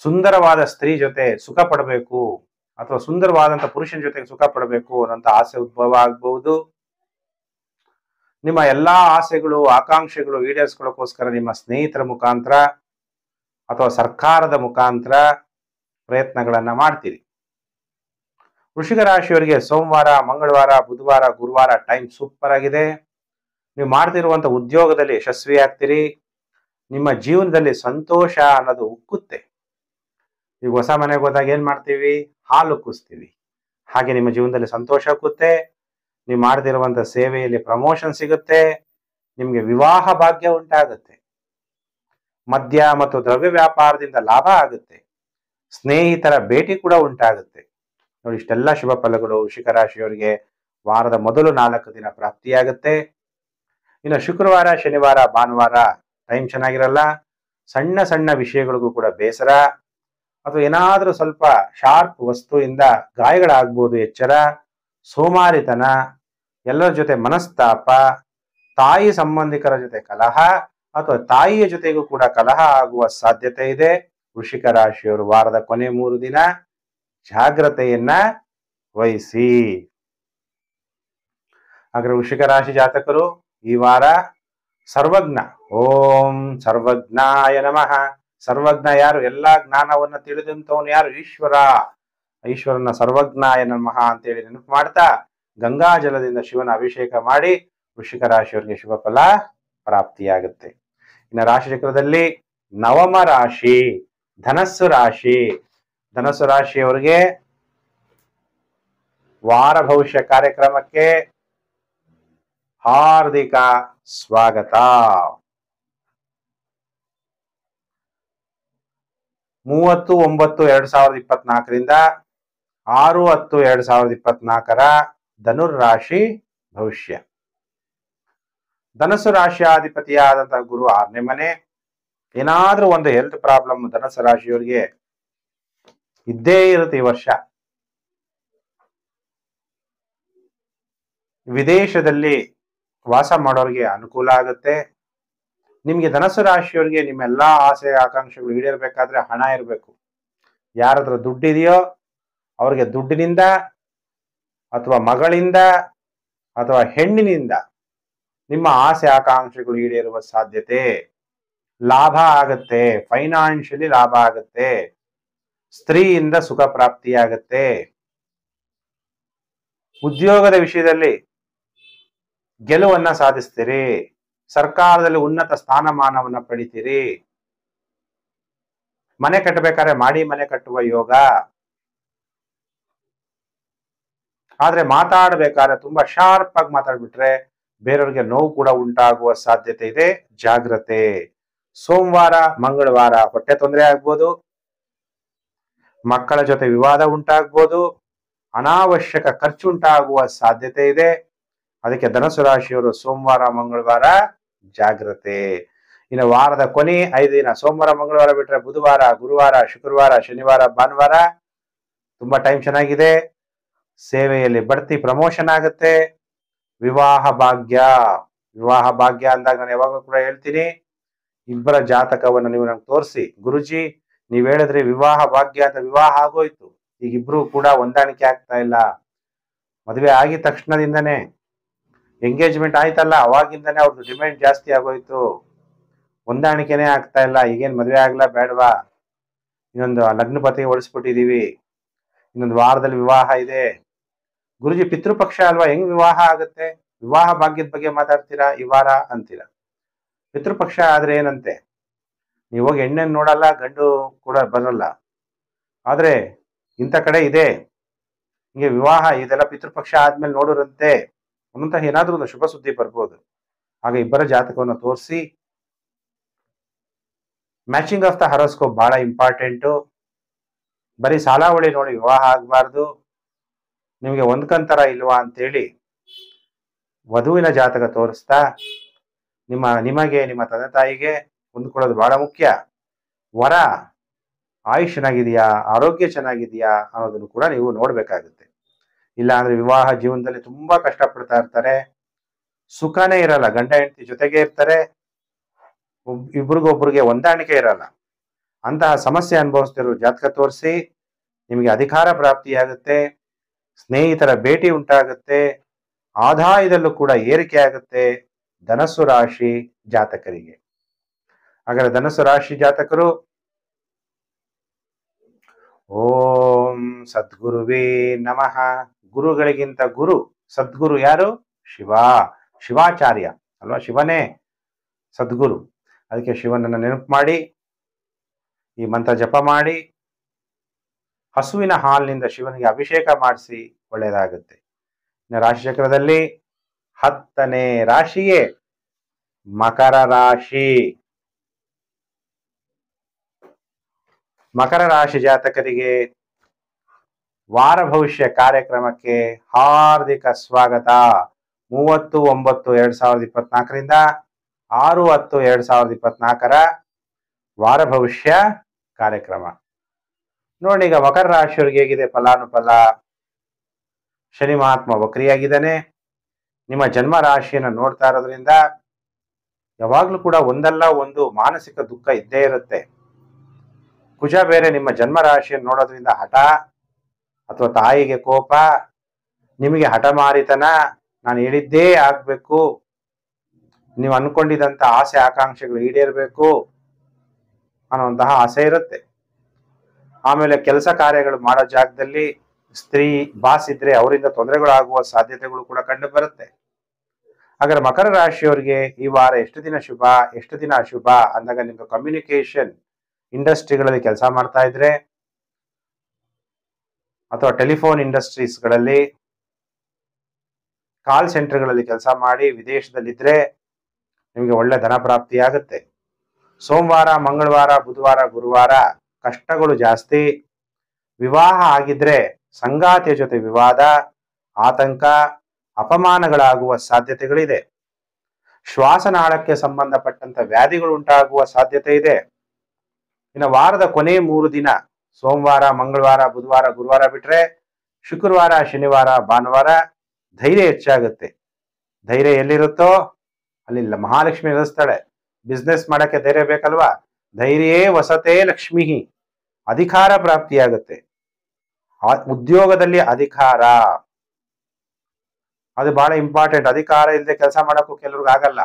ಸುಂದರವಾದ ಸ್ತ್ರೀ ಜೊತೆ ಸುಖ ಪಡಬೇಕು ಅಥವಾ ಸುಂದರವಾದಂತ ಪುರುಷನ ಜೊತೆಗೆ ಸುಖ ಪಡಬೇಕು ಅನ್ನೋಂಥ ಆಸೆ ಉದ್ಭವ ಆಗ್ಬಹುದು. ನಿಮ್ಮ ಎಲ್ಲಾ ಆಸೆಗಳು, ಆಕಾಂಕ್ಷೆಗಳು ಈಡೇರಿಸ್ಕೊಳ್ಳೋಕೋಸ್ಕರ ನಿಮ್ಮ ಸ್ನೇಹಿತರ ಮುಖಾಂತರ ಅಥವಾ ಸರ್ಕಾರದ ಮುಖಾಂತರ ಪ್ರಯತ್ನಗಳನ್ನ ಮಾಡ್ತೀರಿ. ವೃಶ್ಚಿಕ ರಾಶಿಯವರಿಗೆ ಸೋಮವಾರ, ಮಂಗಳವಾರ, ಬುಧವಾರ, ಗುರುವಾರ ಟೈಮ್ ಸೂಪರ್ ಆಗಿದೆ. ನೀವು ಮಾಡ್ತಿರುವಂತ ಉದ್ಯೋಗದಲ್ಲಿ ಯಶಸ್ವಿ ಆಗ್ತೀರಿ. ನಿಮ್ಮ ಜೀವನದಲ್ಲಿ ಸಂತೋಷ ಅನ್ನೋದು ಉಕ್ಕುತ್ತೆ. ಈಗ ಹೊಸ ಮನೆಗೆ ಹೋದಾಗ ಏನ್ ಮಾಡ್ತೀವಿ? ಹಾಲು ಉಕ್ಕಿಸ್ತೀವಿ. ಹಾಗೆ ನಿಮ್ಮ ಜೀವನದಲ್ಲಿ ಸಂತೋಷ ಉಕ್ಕುತ್ತೆ. ನೀವು ಮಾಡದಿರುವಂತ ಸೇವೆಯಲ್ಲಿ ಪ್ರಮೋಷನ್ ಸಿಗುತ್ತೆ. ನಿಮ್ಗೆ ವಿವಾಹ ಭಾಗ್ಯ ಉಂಟಾಗುತ್ತೆ. ಮದ್ಯ ಮತ್ತು ದ್ರವ್ಯ ವ್ಯಾಪಾರದಿಂದ ಲಾಭ ಆಗುತ್ತೆ. ಸ್ನೇಹಿತರ ಭೇಟಿ ಕೂಡ ಉಂಟಾಗುತ್ತೆ. ನೋಡಿ, ಇಷ್ಟೆಲ್ಲ ಶುಭ ಫಲಗಳು ವೃಶ್ಚಿಕ ರಾಶಿಯವರಿಗೆ ವಾರದ ಮೊದಲು 4 ದಿನ ಪ್ರಾಪ್ತಿಯಾಗುತ್ತೆ. ಇನ್ನು ಶುಕ್ರವಾರ, ಶನಿವಾರ, ಭಾನುವಾರ ಟೈಮ್ ಚೆನ್ನಾಗಿರಲ್ಲ. ಸಣ್ಣ ಸಣ್ಣ ವಿಷಯಗಳಿಗೂ ಕೂಡ ಬೇಸರ ಅಥವಾ ಏನಾದ್ರೂ ಸ್ವಲ್ಪ ಶಾರ್ಪ್ ವಸ್ತುವಿಂದ ಗಾಯಗಳಾಗ್ಬೋದು. ಎಚ್ಚರ, ಸೋಮಾರಿತನ, ಎಲ್ಲರ ಜೊತೆ ಮನಸ್ತಾಪ, ತಾಯಿ ಸಂಬಂಧಿಕರ ಜೊತೆ ಕಲಹ ಅಥವಾ ತಾಯಿಯ ಜೊತೆಗೂ ಕೂಡ ಕಲಹ ಆಗುವ ಸಾಧ್ಯತೆ ಇದೆ. ವೃಶ್ಚಿಕ ರಾಶಿಯವರು ವಾರದ ಕೊನೆ 3 ದಿನ ಜಾಗ್ರತೆಯನ್ನ ವಹಿಸಿ. ಹಾಗಾದ್ರೆ ವೃಶ್ಚಿಕ ರಾಶಿ ಜಾತಕರು ಈ ವಾರ ಸರ್ವಜ್ಞ, ಓಂ ಸರ್ವಜ್ಞಾಯ ನಮಃ. ಸರ್ವಜ್ಞ ಯಾರು? ಎಲ್ಲಾ ಜ್ಞಾನವನ್ನ ತಿಳಿದಂತವನು ಯಾರು? ಈಶ್ವರ. ಈಶ್ವರನ ಸರ್ವಜ್ಞಾಯ ನಮಃ ಅಂತೇಳಿ ನೆನಪು ಮಾಡ್ತಾ ಗಂಗಾ ಜಲದಿಂದ ಶಿವನ ಅಭಿಷೇಕ ಮಾಡಿ ವೃಶ್ಚಿಕ ರಾಶಿಯವರಿಗೆ ಶುಭ ಫಲ ಪ್ರಾಪ್ತಿಯಾಗುತ್ತೆ. ಇನ್ನು ರಾಶಿ ಚಕ್ರದಲ್ಲಿ 9ಮ ರಾಶಿ ಧನಸ್ಸು ರಾಶಿ. ಧನಸ್ಸು ರಾಶಿಯವರಿಗೆ ವಾರ ಭವಿಷ್ಯ ಕಾರ್ಯಕ್ರಮಕ್ಕೆ ಹಾರ್ದಿಕ ಸ್ವಾಗತ. 30/9/2024ರಿಂದ 6/10/2024 ಧನುರ್ರಾಶಿ ಭವಿಷ್ಯ. ಧನಸ್ಸು ರಾಶಿಯಾಧಿಪತಿಯಾದಂತಹ ಗುರು 6ನೇ ಮನೆ. ಏನಾದ್ರೂ ಒಂದು ಹೆಲ್ತ್ ಪ್ರಾಬ್ಲಮ್ ಧನಸ್ಸು ರಾಶಿಯವರಿಗೆ ಇದ್ದೇ ಇರುತ್ತೆ ಈ ವರ್ಷ. ವಿದೇಶದಲ್ಲಿ ವಾಸ ಮಾಡೋರಿಗೆ ಅನುಕೂಲ ಆಗುತ್ತೆ. ನಿಮ್ಗೆ ಧನಸ್ಸು ರಾಶಿಯವರಿಗೆ ನಿಮ್ಮೆಲ್ಲಾ ಆಸೆ ಆಕಾಂಕ್ಷೆಗಳು ಈಡೇರ್ಬೇಕಾದ್ರೆ ಹಣ ಇರಬೇಕು. ಯಾರತ್ರ ದುಡ್ಡಿದೆಯೋ ಅವ್ರಿಗೆ ದುಡ್ಡಿನಿಂದ ಅಥವಾ ಮಗಳಿಂದ ಅಥವಾ ಹೆಣ್ಣಿನಿಂದ ನಿಮ್ಮ ಆಸೆ ಆಕಾಂಕ್ಷೆಗಳು ಈಡೇರುವ ಸಾಧ್ಯತೆ. ಲಾಭ ಆಗತ್ತೆ, ಫೈನಾನ್ಷಿಯಲಿ ಲಾಭ ಆಗತ್ತೆ. ಸ್ತ್ರೀಯಿಂದ ಸುಖ ಪ್ರಾಪ್ತಿಯಾಗತ್ತೆ. ಉದ್ಯೋಗದ ವಿಷಯದಲ್ಲಿ ಗೆಲುವನ್ನ ಸಾಧಿಸ್ತೀರಿ. ಸರ್ಕಾರದಲ್ಲಿ ಉನ್ನತ ಸ್ಥಾನಮಾನವನ್ನ ಪಡಿತೀರಿ. ಮನೆ ಕಟ್ಟಬೇಕಾದ್ರೆ ಮಾಡಿ ಮನೆ ಕಟ್ಟುವ ಯೋಗ. ಆದ್ರೆ ಮಾತಾಡ್ಬೇಕಾದ್ರೆ ತುಂಬಾ ಶಾರ್ಪ್ ಆಗಿ ಮಾತಾಡ್ಬಿಟ್ರೆ ಬೇರೆಯವ್ರಿಗೆ ನೋವು ಕೂಡ ಉಂಟಾಗುವ ಸಾಧ್ಯತೆ ಇದೆ. ಜಾಗ್ರತೆ. ಸೋಮವಾರ, ಮಂಗಳವಾರ ಹೊಟ್ಟೆ ತೊಂದರೆ ಆಗ್ಬೋದು. ಮಕ್ಕಳ ಜೊತೆ ವಿವಾದ ಉಂಟಾಗ್ಬೋದು. ಅನಾವಶ್ಯಕ ಖರ್ಚು ಉಂಟಾಗುವ ಸಾಧ್ಯತೆ ಇದೆ. ಅದಕ್ಕೆ ಧನಸ್ಸು ರಾಶಿಯವರು ಸೋಮವಾರ, ಮಂಗಳವಾರ ಜಾಗ್ರತೆ. ಇನ್ನು ವಾರದ ಕೊನೆ 5 ದಿನ ಸೋಮವಾರ, ಮಂಗಳವಾರ ಬಿಟ್ರೆ ಬುಧವಾರ, ಗುರುವಾರ, ಶುಕ್ರವಾರ, ಶನಿವಾರ, ಭಾನುವಾರ ತುಂಬಾ ಟೈಮ್ ಚೆನ್ನಾಗಿದೆ. ಸೇವೆಯಲ್ಲಿ ಬಡ್ತಿ, ಪ್ರಮೋಷನ್ ಆಗುತ್ತೆ. ವಿವಾಹ ಭಾಗ್ಯ. ವಿವಾಹ ಭಾಗ್ಯ ಅಂದಾಗ ನಾನು ಯಾವಾಗಲೂ ಕೂಡ ಹೇಳ್ತೀನಿ, ಇಬ್ಬರ ಜಾತಕವನ್ನು ನೀವು ನಂಗೆ ತೋರಿಸಿ, ಗುರುಜಿ ನೀವ್ ಹೇಳಿದ್ರಿ ವಿವಾಹ ಭಾಗ್ಯ ಅಂತ, ವಿವಾಹ ಆಗೋಯ್ತು, ಈಗ ಇಬ್ರು ಕೂಡ ಹೊಂದಾಣಿಕೆ ಆಗ್ತಾ ಇಲ್ಲ. ಮದುವೆ ಆಗಿದ ತಕ್ಷಣದಿಂದನೇ ಎಂಗೇಜ್ಮೆಂಟ್ ಆಯ್ತಲ್ಲ, ಅವಾಗಿಂದನೇ ಅವ್ರದ್ದು ಡಿಮ್ಯಾಂಡ್ ಜಾಸ್ತಿ ಆಗೋಯ್ತು. ಹೊಂದಾಣಿಕೆನೇ ಆಗ್ತಾ ಇಲ್ಲ. ಈಗೇನ್ ಮದುವೆ ಆಗ್ಲಾ ಬೇಡವಾ, ಇನ್ನೊಂದು ಲಗ್ನ ಪತ್ರಿಕೆ ಹೊಡಿಸ್ಬಿಟ್ಟಿದೀವಿ, ಇನ್ನೊಂದು ವಾರದಲ್ಲಿ ವಿವಾಹ ಇದೆ. ಗುರುಜಿ ಪಿತೃಪಕ್ಷ ಅಲ್ವಾ, ಹೆಂಗ್ ವಿವಾಹ ಆಗುತ್ತೆ? ವಿವಾಹ ಭಾಗ್ಯದ ಬಗ್ಗೆ ಮಾತಾಡ್ತೀರಾ ಈ ವಾರ ಅಂತೀರಾ. ಪಿತೃಪಕ್ಷ ಆದ್ರೆ ಏನಂತೆ, ನೀವು ಹೋಗಿ ಹೆಣ್ಣನ್ನು ನೋಡಲ್ಲ, ಗಂಡು ಕೂಡ ಬರಲ್ಲ, ಆದ್ರೆ ಇಂಥ ಕಡೆ ಇದೆ, ಹಿಂಗೆ ವಿವಾಹ ಇದೆಲ್ಲ ಪಿತೃಪಕ್ಷ ಆದ್ಮೇಲೆ ನೋಡೋರಂತೆ ಅನ್ನುವಂತಹ ಏನಾದ್ರೂ ಒಂದು ಶುಭ ಸುದ್ದಿ ಬರ್ಬೋದು. ಆಗ ಇಬ್ಬರ ಜಾತಕವನ್ನು ತೋರಿಸಿ ಮ್ಯಾಚಿಂಗ್ ಆಫ್ ದ ಹಾರೋಸ್ಕೋಪ್ ಬಹಳ ಇಂಪಾರ್ಟೆಂಟು. ಬರೀ ಸಾಲಾವಳಿ ನೋಡಿ ವಿವಾಹ ಆಗಬಾರ್ದು. ನಿಮಗೆ ಹೊಂದ್ಕಂತರ ಇಲ್ವಾ ಅಂತೇಳಿ ವಧುವಿನ ಜಾತಕ ತೋರಿಸ್ತಾ ನಿಮಗೆ ನಿಮ್ಮ ತಂದೆ ತಾಯಿಗೆ ಹೊಂದ್ಕೊಳ್ಳೋದು ಬಹಳ ಮುಖ್ಯ. ವರ ಆಯುಷ್ ಚೆನ್ನಾಗಿದೆಯಾ, ಆರೋಗ್ಯ ಚೆನ್ನಾಗಿದೆಯಾ ಅನ್ನೋದನ್ನು ಕೂಡ ನೀವು ನೋಡ್ಬೇಕಾಗುತ್ತೆ. ಇಲ್ಲ ಅಂದ್ರೆ ವಿವಾಹ ಜೀವನದಲ್ಲಿ ತುಂಬಾ ಕಷ್ಟಪಡ್ತಾ ಇರ್ತಾರೆ, ಸುಖನೇ ಇರಲ್ಲ, ಗಂಡ ಹೆಂಡತಿ ಜೊತೆಗೆ ಇರ್ತಾರೆ, ಇಬ್ರಿಗೊಬ್ರಿಗೆ ಹೊಂದಾಣಿಕೆ ಇರಲ್ಲ. ಅಂತಹ ಸಮಸ್ಯೆ ಅನುಭವಿಸ್ತಿರೋ ಜಾತಕ ತೋರಿಸಿ ನಿಮಗೆ ಅಧಿಕಾರ ಪ್ರಾಪ್ತಿಯಾಗುತ್ತೆ, ಸ್ನೇಹಿತರ ಭೇಟಿ ಉಂಟಾಗುತ್ತೆ, ಆದಾಯದಲ್ಲೂ ಕೂಡ ಏರಿಕೆ ಆಗುತ್ತೆ ಧನಸ್ಸು ರಾಶಿ ಜಾತಕರಿಗೆ. ಹಾಗಾದ್ರೆ ಧನಸ್ಸು ರಾಶಿ ಜಾತಕರು ಓಂ ಸದ್ಗುರುವೇ ನಮಃ. ಗುರುಗಳಿಗಿಂತ ಗುರು ಸದ್ಗುರು ಯಾರು? ಶಿವಾಚಾರ್ಯ ಅಲ್ವಾ, ಶಿವನೇ ಸದ್ಗುರು. ಅದಕ್ಕೆ ಶಿವನನ್ನ ನೆನಪು ಮಾಡಿ ಈ ಮಂತ್ರ ಜಪ ಮಾಡಿ ಹಸುವಿನ ಹಾಲಿನಿಂದ ಶಿವನಿಗೆ ಅಭಿಷೇಕ ಮಾಡಿಸಿ ಒಳ್ಳೆಯದಾಗುತ್ತೆ. ಇನ್ನು ರಾಶಿ ಚಕ್ರದಲ್ಲಿ 10ನೇ ರಾಶಿಯೇ ಮಕರ ರಾಶಿ. ಮಕರ ರಾಶಿ ಜಾತಕರಿಗೆ ವಾರ ಭವಿಷ್ಯ ಕಾರ್ಯಕ್ರಮಕ್ಕೆ ಹಾರ್ದಿಕ ಸ್ವಾಗತ. 30/9/2024ರಿಂದ 6/10/2024 ವಾರ ಭವಿಷ್ಯ ಕಾರ್ಯಕ್ರಮ ನೋಡಿ. ಈಗ ಮಕರ ರಾಶಿಯವರಿಗೆ ಹೇಗಿದೆ ಫಲಾನುಫಲ? ಶನಿ ಮಹಾತ್ಮ ವಕ್ರಿಯಾಗಿದ್ದಾನೆ. ನಿಮ್ಮ ಜನ್ಮ ರಾಶಿಯನ್ನು ನೋಡ್ತಾ ಇರೋದ್ರಿಂದ ಯಾವಾಗ್ಲೂ ಕೂಡ ಒಂದಲ್ಲ ಒಂದು ಮಾನಸಿಕ ದುಃಖ ಇದ್ದೇ ಇರುತ್ತೆ. ಕುಜ ಬೇರೆ ನಿಮ್ಮ ಜನ್ಮ ರಾಶಿಯನ್ನು ನೋಡೋದ್ರಿಂದ ಹಠ ಅಥವಾ ತಾಯಿಗೆ ಕೋಪ, ನಿಮಗೆ ಹಠಮಾರಿತನ, ನಾನು ಹೇಳಿದ್ದೇ ಆಗ್ಬೇಕು, ನೀವು ಅನ್ಕೊಂಡಿದಂತ ಆಸೆ ಆಕಾಂಕ್ಷೆಗಳು ಈಡೇರ್ಬೇಕು ಅನ್ನುವಂತಹ ಆಸೆ ಇರುತ್ತೆ. ಆಮೇಲೆ ಕೆಲಸ ಕಾರ್ಯಗಳು ಮಾಡೋ ಜಾಗದಲ್ಲಿ ಸ್ತ್ರೀ ಬಾಸ್ ಇದ್ರೆ ಅವರಿಂದ ತೊಂದರೆಗಳಾಗುವ ಸಾಧ್ಯತೆಗಳು ಕೂಡ ಕಂಡು ಬರುತ್ತೆ. ಹಾಗಾದ್ರೆ ಮಕರ ರಾಶಿಯವರಿಗೆ ಈ ವಾರ ಎಷ್ಟು ದಿನ ಶುಭ, ಎಷ್ಟು ದಿನ ಅಶುಭ ಅಂದಾಗ, ನಿಮ್ಗೆ ಕಮ್ಯುನಿಕೇಶನ್ ಇಂಡಸ್ಟ್ರಿಗಳಲ್ಲಿ ಕೆಲಸ ಮಾಡ್ತಾ ಇದ್ರೆ ಅಥವಾ ಟೆಲಿಫೋನ್ ಇಂಡಸ್ಟ್ರೀಸ್ಗಳಲ್ಲಿ, ಕಾಲ್ ಸೆಂಟರ್ಗಳಲ್ಲಿ ಕೆಲಸ ಮಾಡಿ ವಿದೇಶದಲ್ಲಿದ್ರೆ ನಿಮಗೆ ಒಳ್ಳೆ ಧನ ಪ್ರಾಪ್ತಿ ಆಗುತ್ತೆ. ಸೋಮವಾರ, ಮಂಗಳವಾರ, ಬುಧವಾರ, ಗುರುವಾರ ಕಷ್ಟಗಳು ಜಾಸ್ತಿ. ವಿವಾಹ ಆಗಿದ್ರೆ ಸಂಗಾತಿಯ ಜೊತೆ ವಿವಾದ, ಆತಂಕ, ಅಪಮಾನಗಳಾಗುವ ಸಾಧ್ಯತೆಗಳಿದೆ. ಶ್ವಾಸನಾಳಕ್ಕೆ ಸಂಬಂಧಪಟ್ಟಂತ ವ್ಯಾಧಿಗಳು ಉಂಟಾಗುವ ಸಾಧ್ಯತೆ ಇದೆ. ಇನ್ನು ವಾರದ ಕೊನೆ 3 ದಿನ ಸೋಮವಾರ, ಮಂಗಳವಾರ, ಬುಧವಾರ, ಗುರುವಾರ ಬಿಟ್ರೆ ಶುಕ್ರವಾರ, ಶನಿವಾರ, ಭಾನುವಾರ ಧೈರ್ಯ ಹೆಚ್ಚಾಗುತ್ತೆ. ಧೈರ್ಯ ಎಲ್ಲಿರುತ್ತೋ ಅಲ್ಲಿ ಮಹಾಲಕ್ಷ್ಮಿ ಇರಿಸ್ತಾಳೆ. ಬಿಸ್ನೆಸ್ ಮಾಡಕ್ಕೆ ಧೈರ್ಯ ಬೇಕಲ್ವಾ? ಧೈರ್ಯೇ ವಸತೆ ಲಕ್ಷ್ಮಿ. ಅಧಿಕಾರ ಪ್ರಾಪ್ತಿಯಾಗುತ್ತೆ. ಉದ್ಯೋಗದಲ್ಲಿ ಅಧಿಕಾರ ಅದು ಬಹಳ ಇಂಪಾರ್ಟೆಂಟ್. ಅಧಿಕಾರ ಇಲ್ಲದೆ ಕೆಲಸ ಮಾಡೋಕ್ಕೂ ಕೆಲವ್ರಿಗೆ ಆಗಲ್ಲ.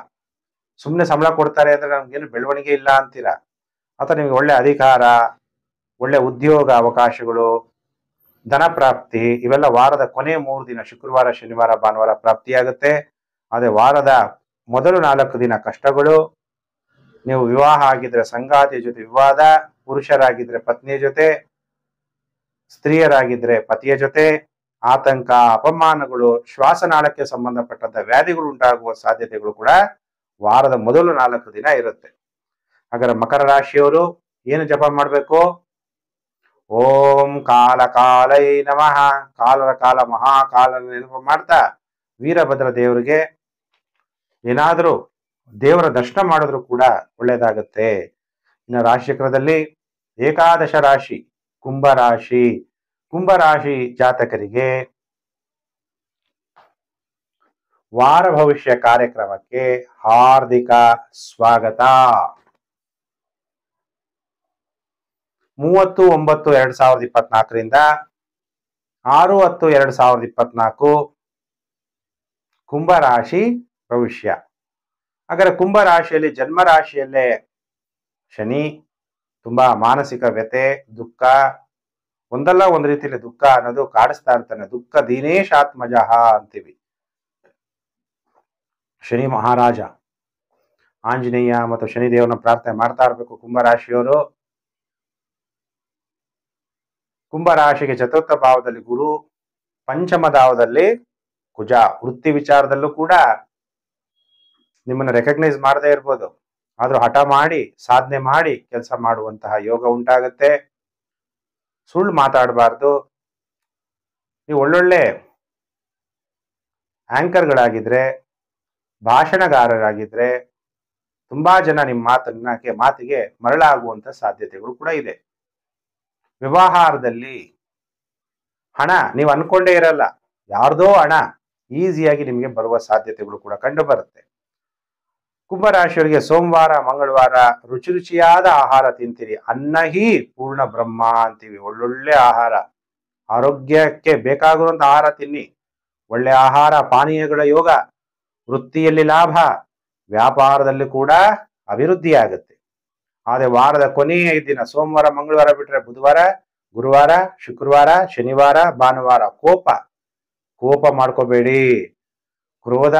ಸುಮ್ಮನೆ ಸಂಬಳ ಕೊಡ್ತಾರೆ ಅಂದ್ರೆ ನಮ್ಗೇನು ಬೆಳವಣಿಗೆ ಇಲ್ಲ ಅಂತೀರಾ. ಅಥವಾ ನಿಮ್ಗೆ ಒಳ್ಳೆ ಅಧಿಕಾರ, ಒಳ್ಳೆ ಉದ್ಯೋಗ ಅವಕಾಶಗಳು, ಧನ ಪ್ರಾಪ್ತಿ ಇವೆಲ್ಲ ವಾರದ ಕೊನೆ 3 ದಿನ ಶುಕ್ರವಾರ, ಶನಿವಾರ, ಭಾನುವಾರ ಪ್ರಾಪ್ತಿಯಾಗುತ್ತೆ. ಅದೇ ವಾರದ ಮೊದಲು 4 ದಿನ ಕಷ್ಟಗಳು. ನೀವು ವಿವಾಹ ಆಗಿದ್ರೆ ಸಂಗಾತಿಯ ಜೊತೆ ವಿವಾದ, ಪುರುಷರಾಗಿದ್ರೆ ಪತ್ನಿಯ ಜೊತೆ, ಸ್ತ್ರೀಯರಾಗಿದ್ರೆ ಪತಿಯ ಜೊತೆ ಆತಂಕ, ಅಪಮಾನಗಳು, ಶ್ವಾಸನಾಳಕ್ಕೆ ಸಂಬಂಧಪಟ್ಟಂತ ವ್ಯಾಧಿಗಳು ಉಂಟಾಗುವ ಸಾಧ್ಯತೆಗಳು ಕೂಡ ವಾರದ ಮೊದಲು 4 ದಿನ ಇರುತ್ತೆ. ಹಾಗಾದ್ರೆ ಮಕರ ರಾಶಿಯವರು ಏನು ಜಪ ಮಾಡಬೇಕು? ಓಂ ಕಾಲ ಕಾಲೈ ನಮಃ. ಕಾಲರ ಕಾಲ ಮಹಾಕಾಲನ ನೆನಪು ಮಾಡ್ತಾ ವೀರಭದ್ರ ದೇವರಿಗೆ ಏನಾದರೂ ದೇವರ ದರ್ಶನ ಮಾಡಿದ್ರು ಕೂಡ ಒಳ್ಳೇದಾಗತ್ತೆ. ಇನ್ನು ರಾಶಿಚಕ್ರದಲ್ಲಿ ಏಕಾದಶ ರಾಶಿ ಕುಂಭರಾಶಿ. ಕುಂಭರಾಶಿ ಜಾತಕರಿಗೆ ವಾರ ಭವಿಷ್ಯ ಕಾರ್ಯಕ್ರಮಕ್ಕೆ ಹಾರ್ದಿಕ ಸ್ವಾಗತ. 30/9/2024ರಿಂದ 6/10/2024 ಕುಂಭರಾಶಿ ಭವಿಷ್ಯ. ಹಾಗಾದ್ರೆ ಕುಂಭರಾಶಿಯಲ್ಲಿ ಜನ್ಮ ರಾಶಿಯಲ್ಲೇ ಶನಿ, ತುಂಬಾ ಮಾನಸಿಕ ವ್ಯಥೆ, ದುಃಖ, ಒಂದಲ್ಲ ಒಂದು ರೀತಿಯಲ್ಲಿ ದುಃಖ ಅನ್ನೋದು ಕಾಡಿಸ್ತಾ ಇರ್ತಾನೆ. ದುಃಖ ದೀನೇಶಾತ್ಮಜಃ ಅಂತೀವಿ. ಶನಿ ಮಹಾರಾಜ. ಆಂಜನೇಯ ಮತ್ತು ಶನಿದೇವನ ಪ್ರಾರ್ಥನೆ ಮಾಡ್ತಾ ಇರ್ಬೇಕು ಕುಂಭರಾಶಿಯವರು. ಕುಂಭರಾಶಿಗೆ ಚತುರ್ಥ ಭಾವದಲ್ಲಿ ಗುರು, ಪಂಚಮ ಭಾವದಲ್ಲಿ ಕುಜ. ವೃತ್ತಿ ವಿಚಾರದಲ್ಲೂ ಕೂಡ ನಿಮ್ಮನ್ನು ರೆಕಗ್ನೈಸ್ ಮಾಡದೇ ಇರ್ಬೋದು, ಆದ್ರೂ ಹಠ ಮಾಡಿ ಸಾಧನೆ ಮಾಡಿ ಕೆಲಸ ಮಾಡುವಂತಹ ಯೋಗ ಉಂಟಾಗತ್ತೆ. ಸುಳ್ಳು ಮಾತಾಡಬಾರ್ದು. ನೀವು ಒಳ್ಳೊಳ್ಳೆ ಆಂಕರ್ಗಳಾಗಿದ್ರೆ, ಭಾಷಣಗಾರರಾಗಿದ್ರೆ ತುಂಬಾ ಜನ ನಿಮ್ಮ ಮಾತಿಗೆ ಮರಳಾಗುವಂತ ಸಾಧ್ಯತೆಗಳು ಕೂಡ ಇದೆ. ವ್ಯವಹಾರದಲ್ಲಿ ಹಣ ನೀವು ಅನ್ಕೊಂಡೇ ಇರಲ್ಲ, ಯಾರ್ದೋ ಹಣ ಈಸಿಯಾಗಿ ನಿಮಗೆ ಬರುವ ಸಾಧ್ಯತೆಗಳು ಕೂಡ ಕಂಡು ಬರುತ್ತೆ. ಕುಂಭರಾಶಿಯವರಿಗೆ ಸೋಮವಾರ ಮಂಗಳವಾರ ರುಚಿ ರುಚಿಯಾದ ಆಹಾರ ತಿಂತೀರಿ. ಅನ್ನ ಹಿ ಪೂರ್ಣ ಬ್ರಹ್ಮ ಅಂತೀವಿ. ಒಳ್ಳೊಳ್ಳೆ ಆಹಾರ, ಆರೋಗ್ಯಕ್ಕೆ ಬೇಕಾಗಿರುವಂತ ಆಹಾರ ತಿನ್ನಿ. ಒಳ್ಳೆ ಆಹಾರ ಪಾನೀಯಗಳ ಯೋಗ, ವೃತ್ತಿಯಲ್ಲಿ ಲಾಭ, ವ್ಯಾಪಾರದಲ್ಲಿ ಕೂಡ ಅಭಿವೃದ್ಧಿ ಆಗುತ್ತೆ. ಆದ್ರೆ ವಾರದ ಕೊನೆಯ 5 ದಿನ ಸೋಮವಾರ ಮಂಗಳವಾರ ಬಿಟ್ರೆ ಬುಧವಾರ, ಗುರುವಾರ, ಶುಕ್ರವಾರ, ಶನಿವಾರ, ಭಾನುವಾರ ಕೋಪ ಮಾಡ್ಕೋಬೇಡಿ. ಕ್ರೋಧ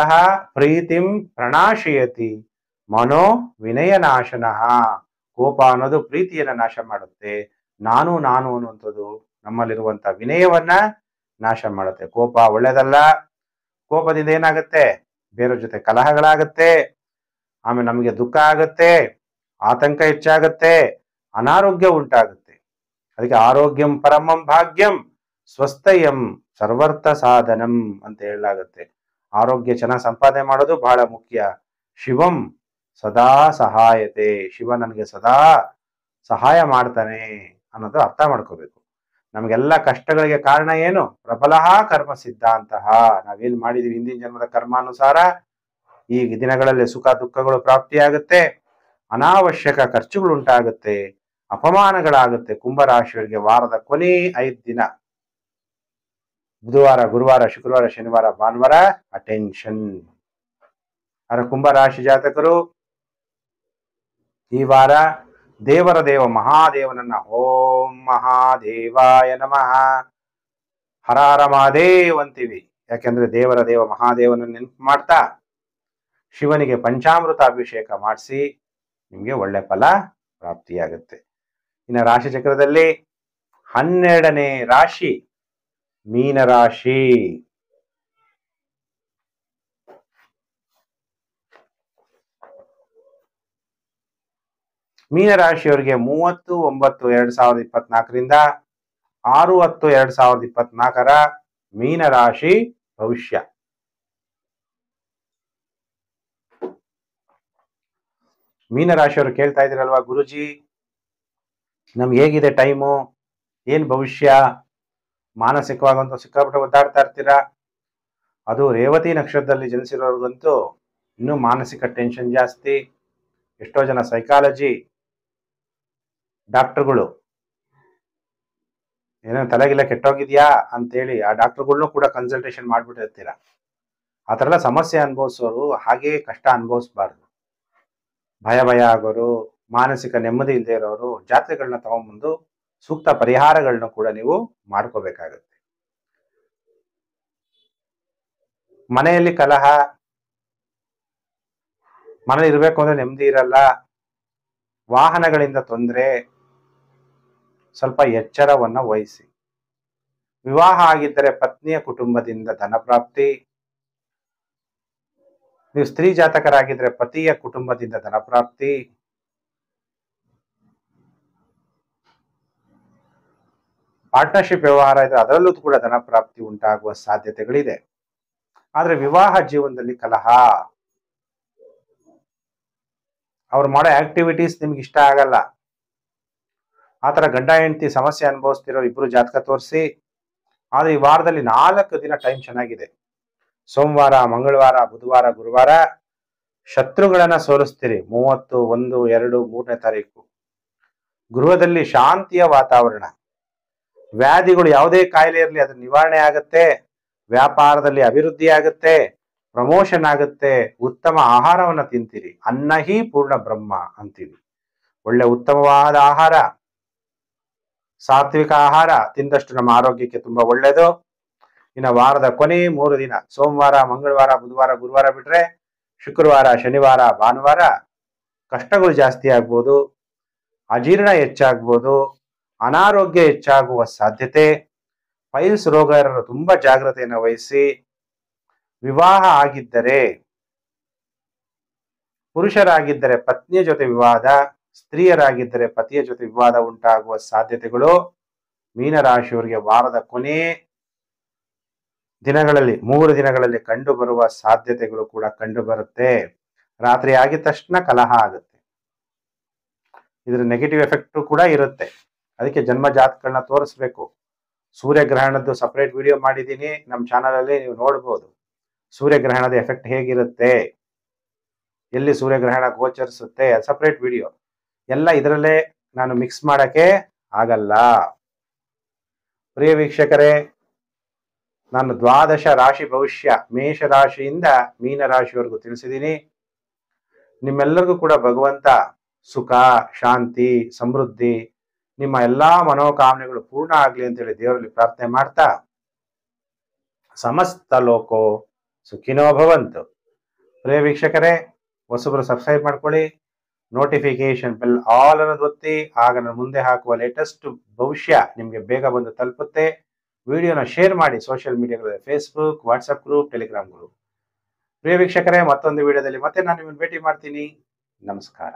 ಪ್ರೀತಿಂ ಪ್ರಣಾಶಯತಿ ಮನೋ ವಿನಯನಾಶನಃ. ಕೋಪ ಅನ್ನೋದು ಪ್ರೀತಿಯನ್ನ ನಾಶ ಮಾಡುತ್ತೆ. ನಾನು ಅನ್ನುವಂಥದ್ದು ನಮ್ಮಲ್ಲಿರುವಂತ ವಿನಯವನ್ನ ನಾಶ ಮಾಡುತ್ತೆ. ಕೋಪ ಒಳ್ಳೇದಲ್ಲ. ಕೋಪದಿಂದ ಏನಾಗುತ್ತೆ? ಬೇರೆಯವ್ರ ಜೊತೆ ಕಲಹಗಳಾಗತ್ತೆ. ಆಮೇಲೆ ನಮಗೆ ದುಃಖ ಆಗತ್ತೆ, ಆತಂಕ ಹೆಚ್ಚಾಗತ್ತೆ, ಅನಾರೋಗ್ಯ ಉಂಟಾಗುತ್ತೆ. ಅದಕ್ಕೆ ಆರೋಗ್ಯಂ ಪರಮಂ ಭಾಗ್ಯಂ ಸ್ವಸ್ಥಯಂ ಸರ್ವರ್ಥ ಸಾಧನಂ ಅಂತ ಹೇಳಲಾಗುತ್ತೆ. ಆರೋಗ್ಯ ಚೆನ್ನಾಗಿ ಸಂಪಾದನೆ ಮಾಡೋದು ಬಹಳ ಮುಖ್ಯ. ಶಿವಂ ಸದಾ ಸಹಾಯತೆ. ಶಿವ ನನಗೆ ಸದಾ ಸಹಾಯ ಮಾಡ್ತಾನೆ ಅನ್ನೋದು ಅರ್ಥ ಮಾಡ್ಕೋಬೇಕು. ನಮಗೆಲ್ಲ ಕಷ್ಟಗಳಿಗೆ ಕಾರಣ ಏನು? ಪ್ರಬಲಃ ಕರ್ಮ ಸಿದ್ಧಾಂತಹ. ನಾವೇನ್ ಮಾಡಿದೀವಿ ಹಿಂದಿನ ಜನ್ಮದ ಕರ್ಮಾನುಸಾರ ಈ ದಿನಗಳಲ್ಲಿ ಸುಖ ದುಃಖಗಳು ಪ್ರಾಪ್ತಿಯಾಗುತ್ತೆ, ಅನಾವಶ್ಯಕ ಖರ್ಚುಗಳು ಉಂಟಾಗುತ್ತೆ, ಅಪಮಾನಗಳಾಗುತ್ತೆ. ಕುಂಭರಾಶಿಯವರಿಗೆ ವಾರದ ಕೊನೆ 5 ದಿನ ಬುಧವಾರ, ಗುರುವಾರ, ಶುಕ್ರವಾರ, ಶನಿವಾರ, ಭಾನುವಾರ ಅಟೆನ್ಷನ್. ಅದರ ಕುಂಭರಾಶಿ ಜಾತಕರು ಈ ವಾರ ದೇವರ ದೇವ ಮಹಾದೇವನನ್ನ ಓಂ ಮಹಾದೇವಾಯ ನಮಃ ಹರ ಹರ ಮಹಾದೇವ್ ಅಂತೀವಿ. ಯಾಕೆಂದ್ರೆ ದೇವರ ದೇವ ಮಹಾದೇವನನ್ನ ನೆನಪು ಮಾಡ್ತಾ ಶಿವನಿಗೆ ಪಂಚಾಮೃತ ಅಭಿಷೇಕ ಮಾಡಿಸಿ ನಿಮ್ಗೆ ಒಳ್ಳೆ ಫಲ ಪ್ರಾಪ್ತಿಯಾಗುತ್ತೆ. ಇನ್ನು ರಾಶಿ ಚಕ್ರದಲ್ಲಿ 12ನೇ ರಾಶಿ ಮೀನರಾಶಿ. ಮೀನರಾಶಿಯವರಿಗೆ 30/9/2024ರಿಂದ 6/10/2024 ಮೀನರಾಶಿ ಭವಿಷ್ಯ. ಮೀನರಾಶಿಯವರು ಕೇಳ್ತಾ ಇದ್ದೀರಲ್ವಾ, ಗುರುಜಿ ನಮ್ಗೆ ಹೇಗಿದೆ ಟೈಮು, ಏನ್ ಭವಿಷ್ಯ? ಮಾನಸಿಕವಾಗಂತೂ ಸಿಕ್ಕಾಪಟ್ಟೆ ಒದ್ದಾಡ್ತಾ ಇರ್ತೀರಾ. ಅದು ರೇವತಿ ನಕ್ಷತ್ರದಲ್ಲಿ ಜನಿಸಿರೋರ್ಗಂತೂ ಇನ್ನೂ ಮಾನಸಿಕ ಟೆನ್ಷನ್ ಜಾಸ್ತಿ. ಎಷ್ಟೋ ಜನ ಸೈಕಾಲಜಿ ಡಾಕ್ಟರ್ಗಳು ಏನೋ ತಲೆಗಿಲ್ಲ ಕೆಟ್ಟೋಗಿದ್ಯಾ ಅಂತೇಳಿ ಆ ಡಾಕ್ಟರ್ಗಳ್ನು ಕೂಡ ಕನ್ಸಲ್ಟೇಷನ್ ಮಾಡ್ಬಿಟ್ಟಿರ್ತೀರ. ಆ ಥರ ಎಲ್ಲ ಸಮಸ್ಯೆ ಅನುಭವಿಸೋರು ಹಾಗೇ ಕಷ್ಟ ಅನುಭವಿಸ್ಬಾರ್ದು. ಭಯ ಆಗೋರು, ಮಾನಸಿಕ ನೆಮ್ಮದಿ ಇಲ್ಲದೆ ಇರೋರು ಜಾತ್ರೆಗಳನ್ನ ತಗೊಂಡ್ಬಂದು ಸೂಕ್ತ ಪರಿಹಾರಗಳನ್ನ ಕೂಡ ನೀವು ಮಾಡ್ಕೋಬೇಕಾಗತ್ತೆ. ಮನೆಯಲ್ಲಿ ಕಲಹ, ಮನೇಲಿ ಇರಬೇಕು ಅಂದ್ರೆ ನೆಮ್ಮದಿ ಇರಲ್ಲ, ವಾಹನಗಳಿಂದ ತೊಂದರೆ, ಸ್ವಲ್ಪ ಎಚ್ಚರವನ್ನ ವಹಿಸಿ. ವಿವಾಹ ಆಗಿದ್ದರೆ ಪತ್ನಿಯ ಕುಟುಂಬದಿಂದ ಧನ ಪ್ರಾಪ್ತಿ. ನೀವು ಸ್ತ್ರೀ ಜಾತಕರಾಗಿದ್ರೆ ಪತಿಯ ಕುಟುಂಬದಿಂದ ಧನ ಪ್ರಾಪ್ತಿ. ಪಾರ್ಟ್ನರ್ಶಿಪ್ ವ್ಯವಹಾರ ಇದ್ರೆ ಅದರಲ್ಲೂ ಕೂಡ ಧನ ಪ್ರಾಪ್ತಿ ಉಂಟಾಗುವ ಸಾಧ್ಯತೆಗಳಿದೆ. ಆದ್ರೆ ವಿವಾಹ ಜೀವನದಲ್ಲಿ ಕಲಹ, ಅವ್ರು ಮಾಡೋ ಆಕ್ಟಿವಿಟೀಸ್ ನಿಮ್ಗೆ ಇಷ್ಟ ಆಗಲ್ಲ. ಆತರ ಗಂಡ ಹೆಂಡತಿ ಸಮಸ್ಯೆ ಅನುಭವಿಸ್ತಿರೋ ಇಬ್ರು ಜಾತಕ ತೋರಿಸಿ. ಆದ್ರೆ ಈ ವಾರದಲ್ಲಿ 4 ದಿನ ಟೈಮ್ ಚೆನ್ನಾಗಿದೆ. ಸೋಮವಾರ, ಮಂಗಳವಾರ, ಬುಧವಾರ, ಗುರುವಾರ ಶತ್ರುಗಳನ್ನ ಸೋಲಿಸ್ತೀರಿ. 30, 1, 2, 3ನೇ ತಾರೀಕು ಗೃಹದಲ್ಲಿ ಶಾಂತಿಯ ವಾತಾವರಣ. ವ್ಯಾಧಿಗಳು ಯಾವುದೇ ಕಾಯಿಲೆ ಇರಲಿ ಅದ್ರ ನಿವಾರಣೆ ಆಗುತ್ತೆ. ವ್ಯಾಪಾರದಲ್ಲಿ ಅಭಿವೃದ್ಧಿ ಆಗುತ್ತೆ. ಪ್ರಮೋಷನ್ ಆಗುತ್ತೆ, ಉತ್ತಮ ಆಹಾರವನ್ನ ತಿಂತೀರಿ. ಅನ್ನ ಹಿ ಪೂರ್ಣ ಬ್ರಹ್ಮ ಅಂತೀವಿ. ಒಳ್ಳೆ ಉತ್ತಮವಾದ ಆಹಾರ, ಸಾತ್ವಿಕ ಆಹಾರ ತಿಂದಷ್ಟು ನಮ್ಮ ಆರೋಗ್ಯಕ್ಕೆ ತುಂಬಾ ಒಳ್ಳೆಯದು. ಇನ್ನು ವಾರದ ಕೊನೆ 3 ದಿನ, ಸೋಮವಾರ, ಮಂಗಳವಾರ, ಬುಧವಾರ, ಗುರುವಾರ ಬಿಟ್ರೆ ಶುಕ್ರವಾರ, ಶನಿವಾರ, ಭಾನುವಾರ ಕಷ್ಟಗಳು ಜಾಸ್ತಿ ಆಗ್ಬೋದು, ಅಜೀರ್ಣ ಹೆಚ್ಚಾಗ್ಬೋದು, ಅನಾರೋಗ್ಯ ಹೆಚ್ಚಾಗುವ ಸಾಧ್ಯತೆ. ಪೈಲ್ಸ್ ರೋಗ ಇರೋರು ತುಂಬಾ ಜಾಗ್ರತೆಯನ್ನು ವಹಿಸಿ. ವಿವಾಹ ಆಗಿದ್ದರೆ, ಪುರುಷರಾಗಿದ್ದರೆ ಪತ್ನಿಯ ಜೊತೆ ವಿವಾದ, ಸ್ತ್ರೀಯರಾಗಿದ್ದರೆ ಪತಿಯ ಜೊತೆ ವಿವಾದ ಉಂಟಾಗುವ ಸಾಧ್ಯತೆಗಳು ಮೀನರಾಶಿಯವರಿಗೆ ವಾರದ ಕೊನೆ ದಿನಗಳಲ್ಲಿ 3 ದಿನಗಳಲ್ಲಿ ಕಂಡು ಬರುವ ಸಾಧ್ಯತೆಗಳು ಕೂಡ ಕಂಡು ಬರುತ್ತೆ. ರಾತ್ರಿ ಆಗಿದ ತಕ್ಷಣ ಕಲಹ ಆಗುತ್ತೆ. ಇದರ ನೆಗೆಟಿವ್ ಎಫೆಕ್ಟ್ ಕೂಡ ಇರುತ್ತೆ. ಅದಕ್ಕೆ ಜನ್ಮ ಜಾತಕಗಳನ್ನ ತೋರಿಸ್ಬೇಕು. ಸೂರ್ಯಗ್ರಹಣದ್ದು ಸಪರೇಟ್ ವಿಡಿಯೋ ಮಾಡಿದ್ದೀನಿ, ನಮ್ಮ ಚಾನಲ್ ಅಲ್ಲಿ ನೀವು ನೋಡ್ಬೋದು. ಸೂರ್ಯಗ್ರಹಣದ ಎಫೆಕ್ಟ್ ಹೇಗಿರುತ್ತೆ, ಎಲ್ಲಿ ಸೂರ್ಯಗ್ರಹಣ ಗೋಚರಿಸುತ್ತೆ, ಸಪರೇಟ್ ವಿಡಿಯೋ ಎಲ್ಲ ಇದರಲ್ಲೇ ನಾನು ಮಿಕ್ಸ್ ಮಾಡಕ್ಕೆ ಆಗಲ್ಲ. ಪ್ರಿಯ ವೀಕ್ಷಕರೇ, ನಾನು 12 ರಾಶಿ ಭವಿಷ್ಯ ಮೇಷ ರಾಶಿಯಿಂದ ಮೀನ ರಾಶಿವರೆಗೂ ತಿಳಿಸಿದ್ದೀನಿ. ನಿಮ್ಮೆಲ್ಲರಿಗೂ ಕೂಡ ಭಗವಂತ ಸುಖ, ಶಾಂತಿ, ಸಮೃದ್ಧಿ, ನಿಮ್ಮ ಎಲ್ಲಾ ಮನೋಕಾಮನೆಗಳು ಪೂರ್ಣ ಆಗ್ಲಿ ಅಂತೇಳಿ ದೇವರಲ್ಲಿ ಪ್ರಾರ್ಥನೆ ಮಾಡ್ತಾ, ಸಮಸ್ತ ಲೋಕೋ ಸುಖಿನೋ ಭವಂತು. ಪ್ರಿಯ ವೀಕ್ಷಕರೇ, ಹೊಸಬರು ಸಬ್ಸ್ಕ್ರೈಬ್ ಮಾಡ್ಕೊಳ್ಳಿ, ನೋಟಿಫಿಕೇಶನ್ ಬೆಲ್ ಆಲ್ ಅನ್ನೋದು ಒತ್ತಿ. ಆಗ ನಾನು ಮುಂದೆ ಹಾಕುವ ಲೇಟೆಸ್ಟ್ ಭವಿಷ್ಯ ನಿಮಗೆ ಬೇಗ ಬಂದು ತಲುಪುತ್ತೆ. ವಿಡಿಯೋನ ಶೇರ್ ಮಾಡಿ ಸೋಷಿಯಲ್ ಮೀಡಿಯಾಗಳಲ್ಲಿ, Facebook, WhatsApp group, Telegram group. ಪ್ರಿಯ ವೀಕ್ಷಕರೇ, ಮತ್ತೊಂದು ವಿಡಿಯೋದಲ್ಲಿ ಮತ್ತೆ ನಾನು ನಿಮ್ಮನ್ನು ಭೇಟಿ ಮಾಡ್ತೀನಿ. ನಮಸ್ಕಾರ.